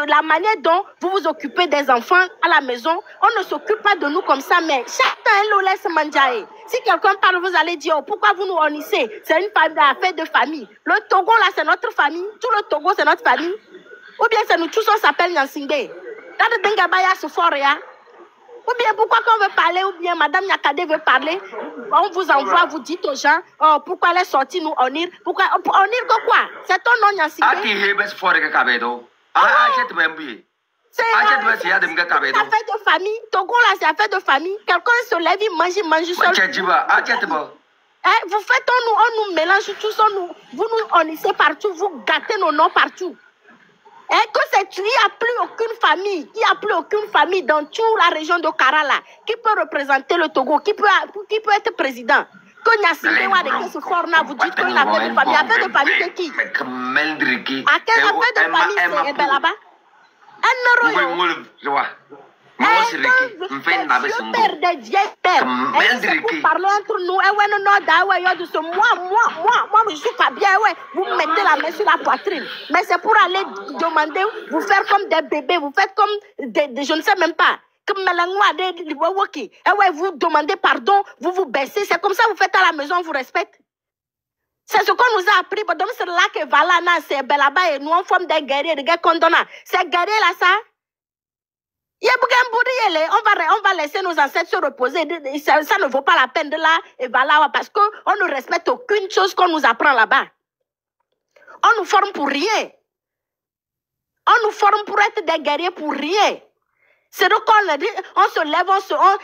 la manière dont vous vous occupez des enfants à la maison, on ne s'occupe pas de nous comme ça, mais chacun le laisse manger. Si quelqu'un parle, vous allez dire, oh, pourquoi vous nous honissez? C'est une affaire de famille. Le Togo, là, c'est notre famille. Tout le Togo, c'est notre famille. Ou bien c'est nous tous, on s'appelle Nyansingé. Ou bien pourquoi quand on veut parler, ou bien Madame Nyakade veut parler, on vous envoie, vous dites aux gens, oh, pourquoi elle est sortie nous honir? Pourquoi honir que quoi? C'est ton nom Nyansingé. C'est affaire de famille. Togo là, c'est affaire de famille. Quelqu'un se lève, il mange seul. Vous faites, on nous mélange tous, vous nous honnissez partout, vous gâtez nos noms partout. Il n'y a plus aucune famille, dans toute la région de Karala qui peut représenter le Togo, qui peut être président. Que Nyassine Wadeke ce fort là, vous dites qu'il a fait de famille. Affaire de famille de qui? À quelle affaire de famille c'est là-bas? Un euro. Père des vieilles pères. Vous parlez entre nous. Moi, je ne suis pas bien. Vous mettez la main sur la poitrine. Mais c'est pour aller demander, vous faire comme des bébés. Vous faites comme des je ne sais même pas. Comme vous demandez pardon, vous vous baissez. C'est comme ça que vous faites à la maison, on vous respecte. C'est ce qu'on nous a appris. Donc c'est là que Valana, c'est Belaba et nous on forme des guerriers, des condonnants. Ces guerriers là, ça. On va laisser nos ancêtres se reposer. Ça ne vaut pas la peine de là et voilà, parce qu'on ne respecte aucune chose qu'on nous apprend là-bas. On nous forme pour rien. On nous forme pour être des guerriers pour rien. C'est donc on se lève,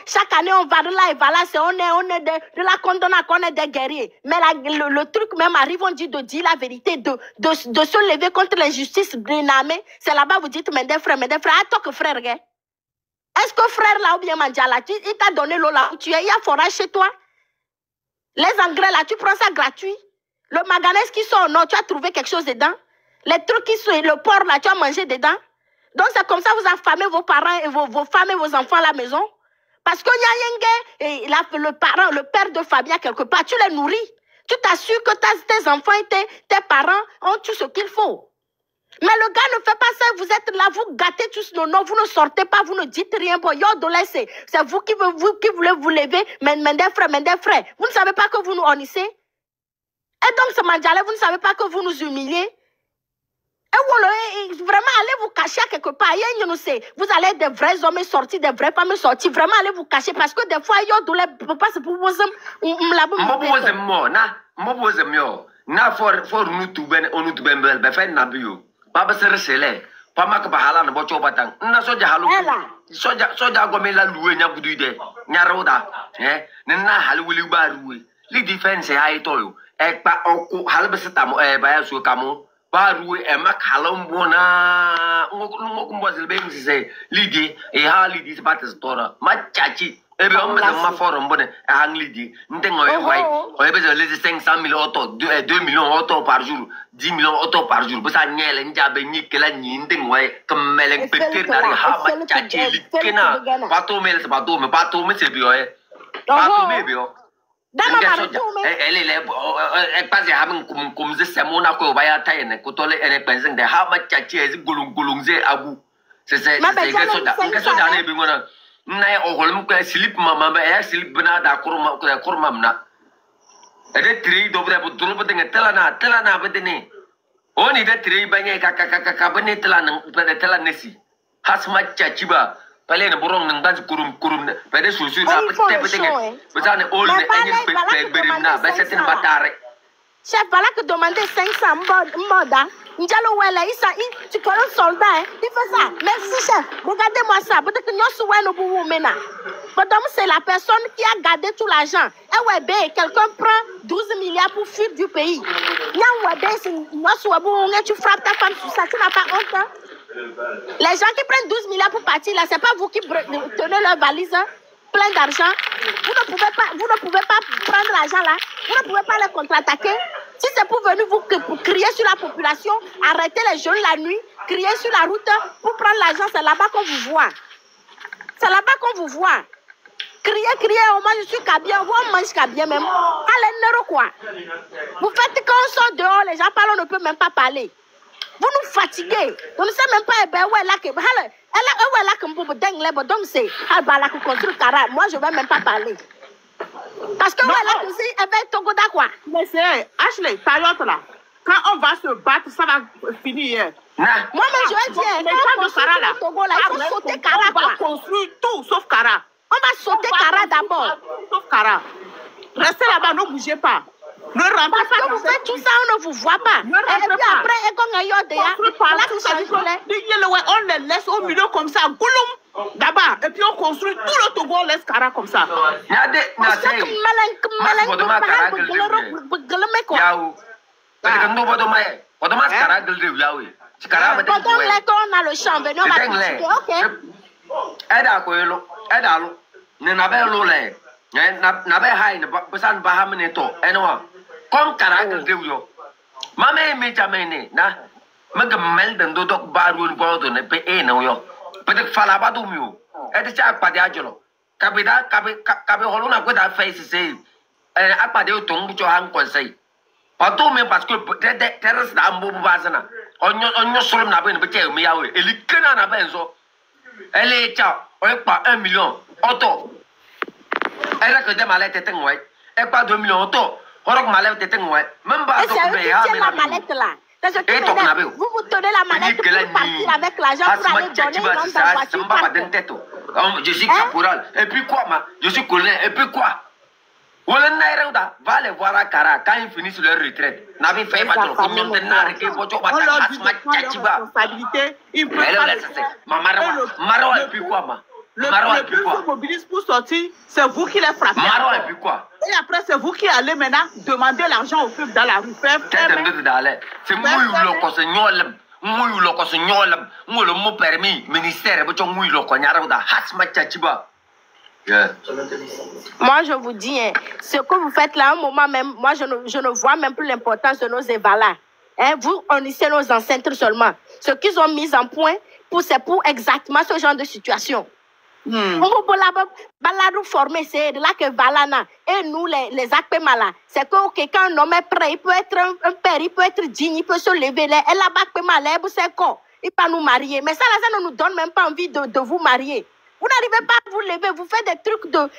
chaque année on va de là et voilà, on est de la condamnation, qu'on est des guerriers. Mais le truc même arrive, on dit de dire la vérité, de se lever contre l'injustice dynamique. C'est là-bas vous dites, mais des frères, ah toi que frère, gars. Est-ce que frère là ou bien Mandjala, il t'a donné l'eau là où tu es, il y a forage chez toi? Les engrais là, tu prends ça gratuit. Le manganèse qui sort, non, tu as trouvé quelque chose dedans. Les trucs qui sont, le porc là, tu as mangé dedans. Donc c'est comme ça vous affamez vos parents et vos femmes et vos enfants à la maison. Parce qu'il y a un gars, le père de Fabien quelque part, tu les nourris. Tu t'assures que tes enfants et tes parents ont tout ce qu'il faut. Mais le gars ne fait pas ça, vous êtes là, vous gâtez tous nos noms, vous ne sortez pas, vous ne dites rien. C'est vous qui voulez vous lever, mais des frères. Vous ne savez pas que vous nous honnissez. Et donc ce Mandjala, vous ne savez pas que vous nous humiliez. Et vraiment, allez vous cacher quelque part. Vous allez être des vrais hommes sortis, des vraies femmes sorties. Vraiment, allez vous cacher parce que des fois, il y a des pas pour vous. Baba seresele pama ka bahala na bocho batang na soja halu soja gomela luwe nya buduide nya roda na halu wili baruwe li defense ai toyo pa oku halu beseta mo ba ya su kamo baruwe mak halom bona ngok mbozil be msise lidi lidi sebatas tora machachi ebe on ma forum bonne hang lidi ndengo wai o be les 500 000 auto 2 millions auto par jour 10 millions auto par jour basa nyele njabe nyikela nyindeng wai kemele petir dari ha machachi likena pato mel pato me se bio pato me bio ele passe haben kum ze semona ko baya tayene ko tole ene penseng de ha machachi ez gulung ze abu c'est que soda ne bingona na o holm ko slip mama ba slip bana da kurma mna ede tri do bra bu dulu bedeng telana bedeni oni de tri banya ka bene telana nesi hasma chachiba pale ne borong nang ban kurum pede susu na bedeng bezane ol ne enyen berimna ba setin batare chef bala que demander 500 moda Ndialo Wele, tu connais le soldat, hein? Il fait ça. Merci, chef. Regardez-moi ça. Peut-être que nous sommes c'est la personne qui a gardé tout l'argent. Et ouais, quelqu'un prend 12 milliards pour fuir du pays. Tu frappes ta femme sur ça, tu n'as pas honte, hein? Les gens qui prennent 12 milliards pour partir, là, c'est pas vous qui tenez leur valise, hein? Plein d'argent. Vous ne pouvez pas prendre l'argent là. Vous ne pouvez pas les contre-attaquer. Si c'est pour venir vous crier sur la population, arrêter les jeunes la nuit, crier sur la route pour prendre l'argent, c'est là-bas qu'on vous voit. C'est là-bas qu'on vous voit. Crier, au moins je suis cabien, vous on mange cabien même. Allez, quoi. Vous faites quand on sort dehors, les gens parlent, on ne peut même pas parler. Vous nous fatiguez. On ne sait même pas, où est là que. Donc c'est moi je ne vais même pas parler. Parce que quoi. Mais c'est Ashley, Tayotte là. Quand on va se battre, ça va finir. Moi-même je vais dire, quand on Kara là, il faut sauter Kara. On va construire tout sauf Kara. On va sauter Kara d'abord. Sauf Kara. Restez là-bas, ne bougez pas. Ne rentrez pas. Parce que vous faites tout ça, on ne vous voit pas. Ne rentrez et puis pas. après, on les laisse au milieu comme ça. Gouloum, d'abord. Et puis on construit tout le Togo, on laisse Kara comme ça. On a le champ, venez, on va discuter. Ok. Comme Karagal de yo. Mame me jamene na. Maga mel den do dok baru bodo ne pe e no yo. Peut-être fala ba du mio. E de cha pa de ajolo. Kabida kabe holuna ko da face say. Akpade o tongu cho han conseil. Pato me parce que terrasse da mbo bazana. Onyo solom na be ne pe me yawe. Eli kena na benzo. Elle cha o pa 1 million. Auto. Elle a que des mallettes tengwe. E pa 2 millions auto. Même pas la mallette là. Vous vous tenez la mallette pour partir avec l'argent pour aller donner dans ta voiture. Je suis caporal. Et puis quoi, je suis colonel. Et puis quoi? Va aller voir à Kara quand ils finissent leur retraite. N'avez fait pas trop. On leur dit responsabilité. Maro et puis quoi, le plus se mobilise pour sortir, c'est vous qui les frappez. Maro et puis quoi? Et après, c'est vous qui allez maintenant demander l'argent au peuple dans la rue. C'est moi le mot permis, ministère, moi, je vous dis, hein, ce que vous faites là, à un moment même, moi, je ne vois même plus l'importance de nos évalas. Hein, vous unissez nos ancêtres seulement. Ce qu'ils ont mis en point, c'est pour exactement ce genre de situation. On va former, c'est là que Valana et nous les Akpemala, c'est que quand un homme est prêt, il peut être un père, il peut être digne, il peut se lever, et là-bas il peut nous marier. Mais ça ne nous donne même pas envie de vous marier. Vous n'arrivez pas à vous lever, vous faites des trucs de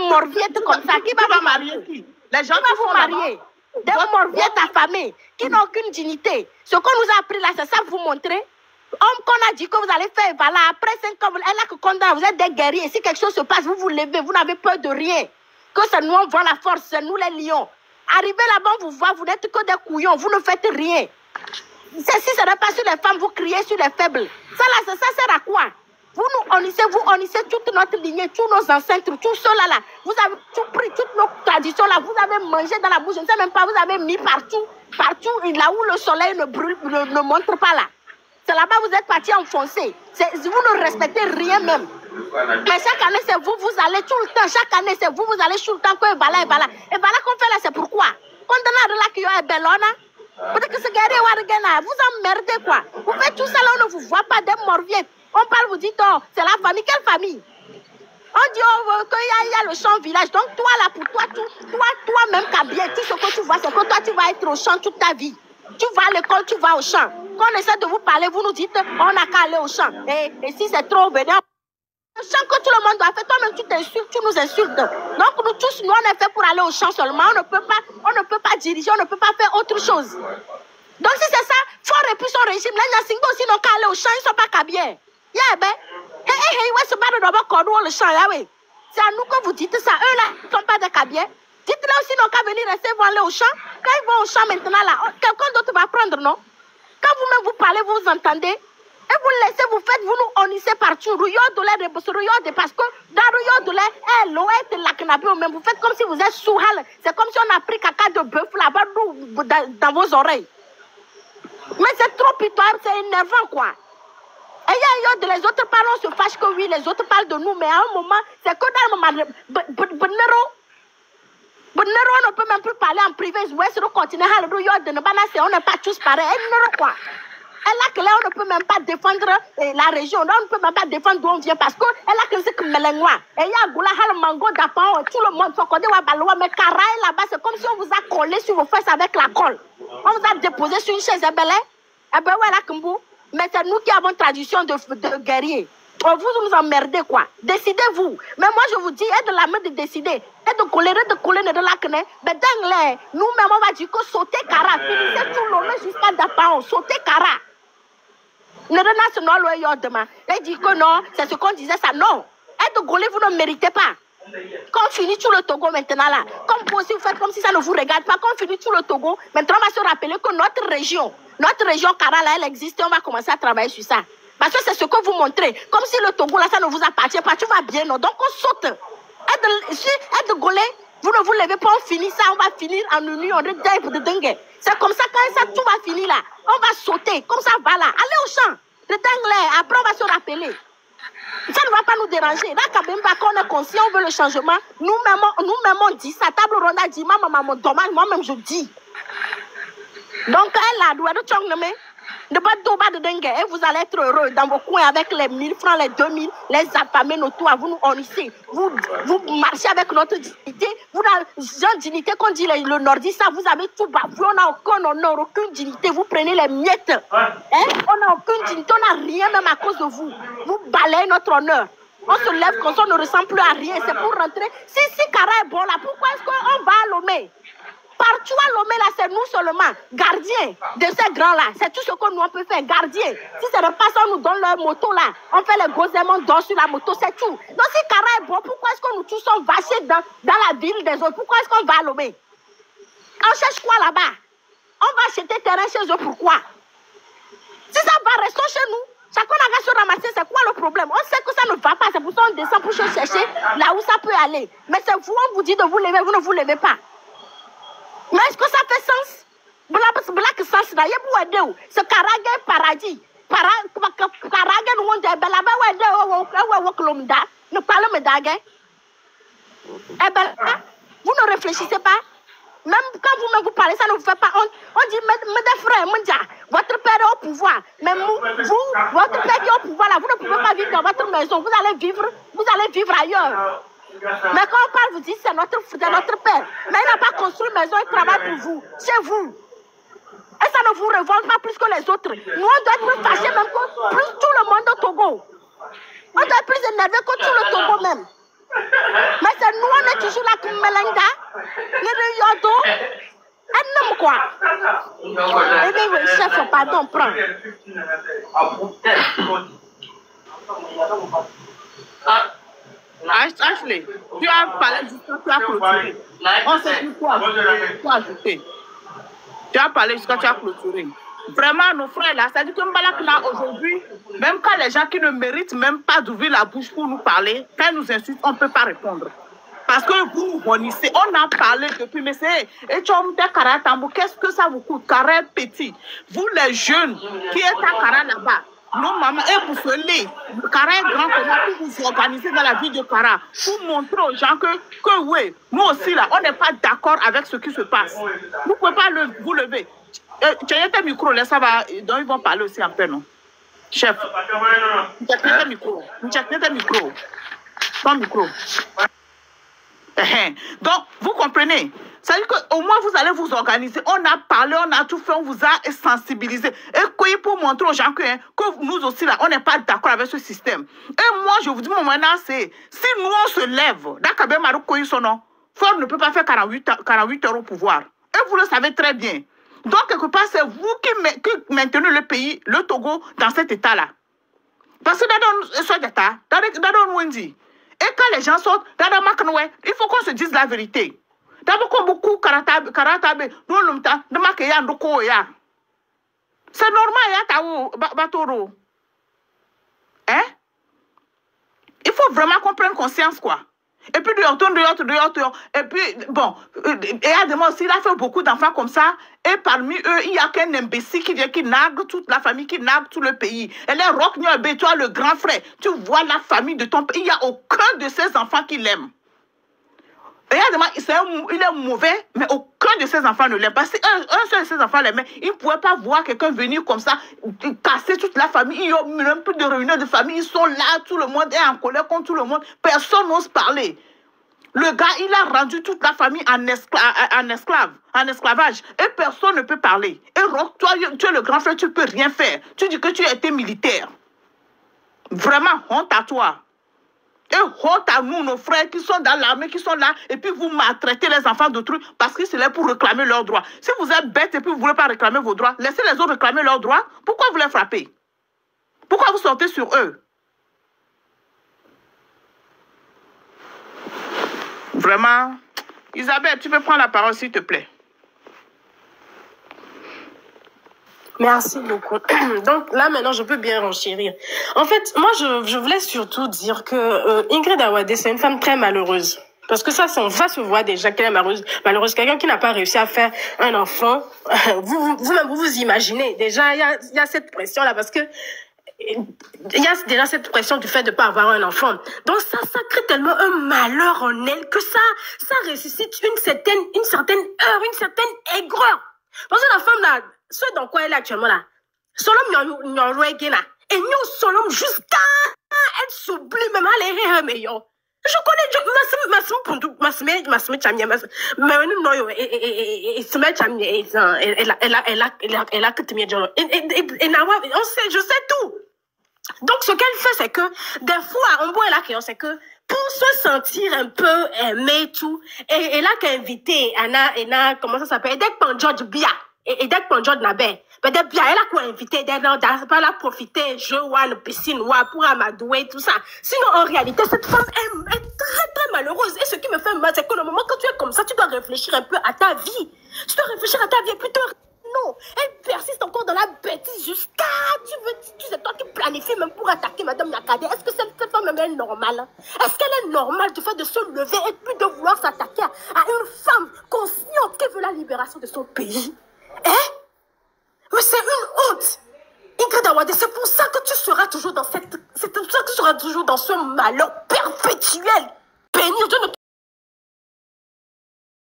morviettes comme ça. Qui va vous marier? Les gens qui vont vous marier. Des morviettes affamées qui n'ont aucune dignité. Ce qu'on nous a appris là, c'est ça vous montrer. Homme qu'on a dit que vous allez faire, voilà, après 5 ans, elle a que condamné, vous êtes des guerriers. Si quelque chose se passe, vous vous levez, vous n'avez peur de rien. Que c'est nous, on voit la force, c'est nous les lions. Arrivez là-bas, on vous voit, vous n'êtes que des couillons, vous ne faites rien. Si ce n'est pas sur les femmes, vous criez sur les faibles. Ça là, ça sert à quoi? Vous unissez toute notre lignée, tous nos ancêtres, tout cela là. Vous avez tout pris, toutes nos traditions là, vous avez mangé dans la bouche, je ne sais même pas, vous avez mis partout, là où le soleil ne brûle, ne montre pas là. C'est là-bas vous êtes partis enfoncer. Vous ne respectez rien même. Mais chaque année, c'est vous allez tout le temps. Chaque année, c'est vous allez tout le temps. Et voilà qu'on fait là, c'est pourquoi? Quand on a de là qui est belle, peut-être que ce guerrier, vous emmerdez quoi. Vous faites tout ça là, on ne vous voit pas des morviettes. On parle, vous dites, oh, c'est la famille. Quelle famille? On dit, oh, qu'il y a le champ village. Donc, toi, là, pour toi-même, Kabien, tout ce que tu vois, c'est que toi, tu vas être au champ toute ta vie. Tu vas à l'école, tu vas au champ. Quand on essaie de vous parler, vous nous dites, on n'a qu'à aller au champ. Et si c'est trop, venez. Le champ que tout le monde doit faire, toi-même, tu t'insultes, tu nous insultes. Donc, nous tous, nous, on est fait pour aller au champ seulement. On ne peut pas diriger, on ne peut pas faire autre chose. Donc, si c'est ça, fort et puis son régime, là, il y a aussi n'ont qu'à aller au champ, ils ne sont pas Kabiens. Yeah, ben. C'est à nous que vous dites ça. Eux là, ils ne sont pas des Kabiens. Dites-leur aussi n'ont qu'à venir rester, vont aller au champ. Quand ils vont au champ maintenant là, quelqu'un d'autre va prendre, non? Quand vous-même vous parlez, vous entendez. Et vous laissez, vous faites, vous nous honnissez partout. Parce que dans même vous faites comme si vous êtes sous hal. C'est comme si on a pris caca de bœuf là-bas dans vos oreilles. Mais c'est trop pitoyable, c'est énervant quoi. Et les autres parents se fâchent que oui, les autres parlent de nous, mais à un moment, c'est que dans le moment, on ne peut même plus parler en privé. On n'est pas tous pareils. Quoi. Et là, que là, on ne peut même pas défendre la région. Là, on ne peut même pas défendre d'où on vient parce que elle a que c'est comme Melengwa. Et il y a Goula, le mango d'appan, tout le monde. Mais Karaï là-bas, c'est comme si on vous a collé sur vos fesses avec la colle. On vous a déposé sur une chaise. Eh ben, voilà, Kumbu. Mais c'est nous qui avons tradition de guerrier. Vous nous emmerdez quoi. Décidez-vous. Mais moi je vous dis, aide la main de décider. Et de coller de la cne. Mais dans l'air, nous-mêmes on va dire que sauter Kara. Finissez tout l'homme jusqu'à Dapao. Sauter Kara. Le national lawyer demain. Il dit que non, c'est ce qu'on disait ça. Non. Et de Gaulle, vous ne méritez pas. Quand on finit tout le Togo maintenant là, comme vous aussi vous faites comme si ça ne vous regarde pas, quand on finit tout le Togo, maintenant on va se rappeler que notre région Kara là, elle existe et on va commencer à travailler sur ça. Parce que c'est ce que vous montrez. Comme si le Togo là, ça ne vous appartient pas, tout va bien, non? Donc on saute. Et de Gaulle, vous ne vous levez pas, on finit ça, on va finir en union de dingue. C'est comme ça, quand ça tout va finir là, on va sauter, comme ça va là, allez au champ, de dingue, après on va se rappeler. Ça ne va pas nous déranger. Là, quand même, on est conscient, on veut le changement. Nous-mêmes, on dit ça. Table ronde a dit, maman, dommage, moi-même, je dis. Donc, elle a doué de Tchongnemé. Ne pas de dingue. Et vous allez être heureux dans vos coins avec les 1000 francs, les 2000, les affamés, nos toits. Vous nous honnissez. Vous marchez avec notre dignité. Vous, dans la dignité qu'on dit le nordiste, ça, vous avez tout bafoué. On n'a aucun honneur, aucune dignité. Vous prenez les miettes. Hein? On n'a aucune dignité. On n'a rien même à cause de vous. Vous balayez notre honneur. On se lève comme ça, on ne ressemble plus à rien. C'est pour rentrer. Si Kara est bon là, pourquoi est-ce qu'on va à Lomé? Partout à Lomé là, c'est nous seulement, gardiens de ces grands-là. C'est tout ce que nous on peut faire, gardiens. Si c'est de passant, on nous donne leur moto là. On fait les gros aimants, on dort sur la moto, c'est tout. Donc si Kara est bon, pourquoi est-ce que nous tous sommes vachés dans la ville des autres? Pourquoi est-ce qu'on va à Lomé? On cherche quoi là-bas? On va acheter terrain chez eux, pourquoi? Si ça va, restons chez nous. Chacun a qu'à se ramasser, c'est quoi le problème? On sait que ça ne va pas, c'est pour ça qu'on descend pour chercher là où ça peut aller. Mais c'est vous, on vous dit de vous lever, vous ne vous levez pas. Mais est-ce que ça fait sens? Black sens là, ce Karagé paradis. Karagé nous on dit, ne parlez pas d'agé. Eh ben, vous ne réfléchissez pas. Même quand vous-même vous parlez, ça ne vous fait pas honte. On dit, mes frères, votre père est au pouvoir. Mais vous, votre père est au pouvoir là, vous ne pouvez pas vivre dans votre maison. Vous allez vivre ailleurs. Mais quand on parle, vous dites c'est notre père. Mais il n'a pas construit maison, il travaille pour vous, chez vous. Et ça ne vous révolte pas plus que les autres. Nous, on doit être fâchés même que plus tout le monde au Togo. On doit être plus énervé que tout le Togo même. Mais c'est nous, on est toujours là comme Melenga, le Yodo. Un homme quoi. Eh bien, oui, chef, pardon, prends. Ashley, tu as parlé jusqu'à tu as clôturé. On sait plus quoi ajouter. Tu as parlé jusqu'à tu as clôturé. Vraiment, nos frères là, ça dit que Mbalak là aujourd'hui, même quand les gens qui ne méritent même pas d'ouvrir la bouche pour nous parler, quand ils nous insultent, on ne peut pas répondre. Parce que vous nous bonissez, on a parlé depuis, mais c'est. Et tu as mis Kara Tambo, qu'est-ce que ça vous coûte? Kara petit. Vous les jeunes qui êtes à Kara là-bas. Non, maman, et vous faites Kara est grand comment pour vous organiser dans la vie de Kara, pour montrer aux gens que oui, nous aussi là, on n'est pas d'accord avec ce qui se passe. Vous ne pouvez pas vous lever. Tu as tes micros là, ça va, donc ils vont parler aussi un peu, non? Chef, tu as tes micros. Ton micro. Donc, vous comprenez? Ça veut dire qu'au moins vous allez vous organiser. On a parlé, on a tout fait, on vous a sensibilisé. Et pour montrer aux gens que nous aussi, là, on n'est pas d'accord avec ce système. Et moi, je vous dis, mon maintenant, c'est si nous, on se lève, Ford ne peut pas faire 48 heures au pouvoir. Et vous le savez très bien. Donc, quelque part, c'est vous qui maintenez le pays, le Togo, dans cet état-là. Parce que et quand les gens sortent, il faut qu'on se dise la vérité. D'abord, beaucoup C'est normal, Batoro. Hein? Il faut vraiment qu'on prenne conscience, quoi. Et puis, et puis, bon, et Adama aussi, il a fait beaucoup d'enfants comme ça. Et parmi eux, il n'y a qu'un imbécile qui vient, qui nargue toute la famille, qui nargue tout le pays. Elle est Rocknyobe, toi, le grand frère. Tu vois la famille de ton pays. Il n'y a aucun de ses enfants qui l'aime. Et Adama, il est mauvais, mais aucun de ses enfants ne l'aime. Parce qu'un seul de ses enfants l'aimait. Il ne pouvait pas voir quelqu'un venir comme ça, casser toute la famille. Il n'y a même plus de réunions de famille. Ils sont là, tout le monde est en colère contre tout le monde. Personne n'ose parler. Le gars, il a rendu toute la famille en esclavage. Et personne ne peut parler. Et Rock, toi, tu es le grand frère, tu ne peux rien faire. Tu dis que tu as été militaire. Vraiment, honte à toi. Et honte à nous, nos frères qui sont dans l'armée, qui sont là, et puis vous maltraitez les enfants d'autrui parce que c'est là pour réclamer leurs droits. Si vous êtes bêtes et puis vous ne voulez pas réclamer vos droits, laissez les autres réclamer leurs droits. Pourquoi vous les frappez? Pourquoi vous sortez sur eux? Vraiment, Isabelle, tu peux prendre la parole, s'il te plaît. Merci beaucoup. Donc là, maintenant, je peux bien renchérir. En fait, moi, je voulais surtout dire que Ingrid Awade, c'est une femme très malheureuse. Parce que ça, on se voit déjà qu'elle est malheureuse. Quelqu'un qui n'a pas réussi à faire un enfant, vous imaginez. Déjà, il y a cette pression-là parce que il y a déjà cette pression du fait de ne pas avoir un enfant. Donc ça crée tellement un malheur en elle que ça ressuscite une certaine heure, une certaine aigreur. Parce que la femme là, ce dans quoi elle est actuellement là, solom n'y et nous solom jusqu'à être sublime, même à l'erreur meilleur. Je connais je sais tout. Donc, ce qu'elle fait, c'est que, des fois, on voit là c'est que, pour se sentir un peu aimé et tout, et là, qu'elle a invité Anna, comment ça s'appelle, dès que Pandjod Bia, et dès que Pandjod Nabé, peut-être bien, elle a quoi invité, pas la profiter, jeu, le piscine, pour amadouer, tout ça. Sinon, en réalité, cette femme est très, très malheureuse. Et ce qui me fait mal, c'est que le moment quand tu es comme ça, tu dois réfléchir un peu à ta vie. Tu dois réfléchir à ta vie, et plutôt, non, elle persiste encore dans la bêtise jusqu'à, c'est toi qui planifies même pour attaquer Madame Yakade. Est-ce que cette femme est normale? Est-ce qu'elle est normale du fait de se lever et puis de vouloir s'attaquer à une femme consciente qui veut la libération de son pays? Hein? Mais c'est une honte. Ingrid Awade, c'est pour ça que tu seras toujours dans ce malheur perpétuel. Bénir, Dieu ne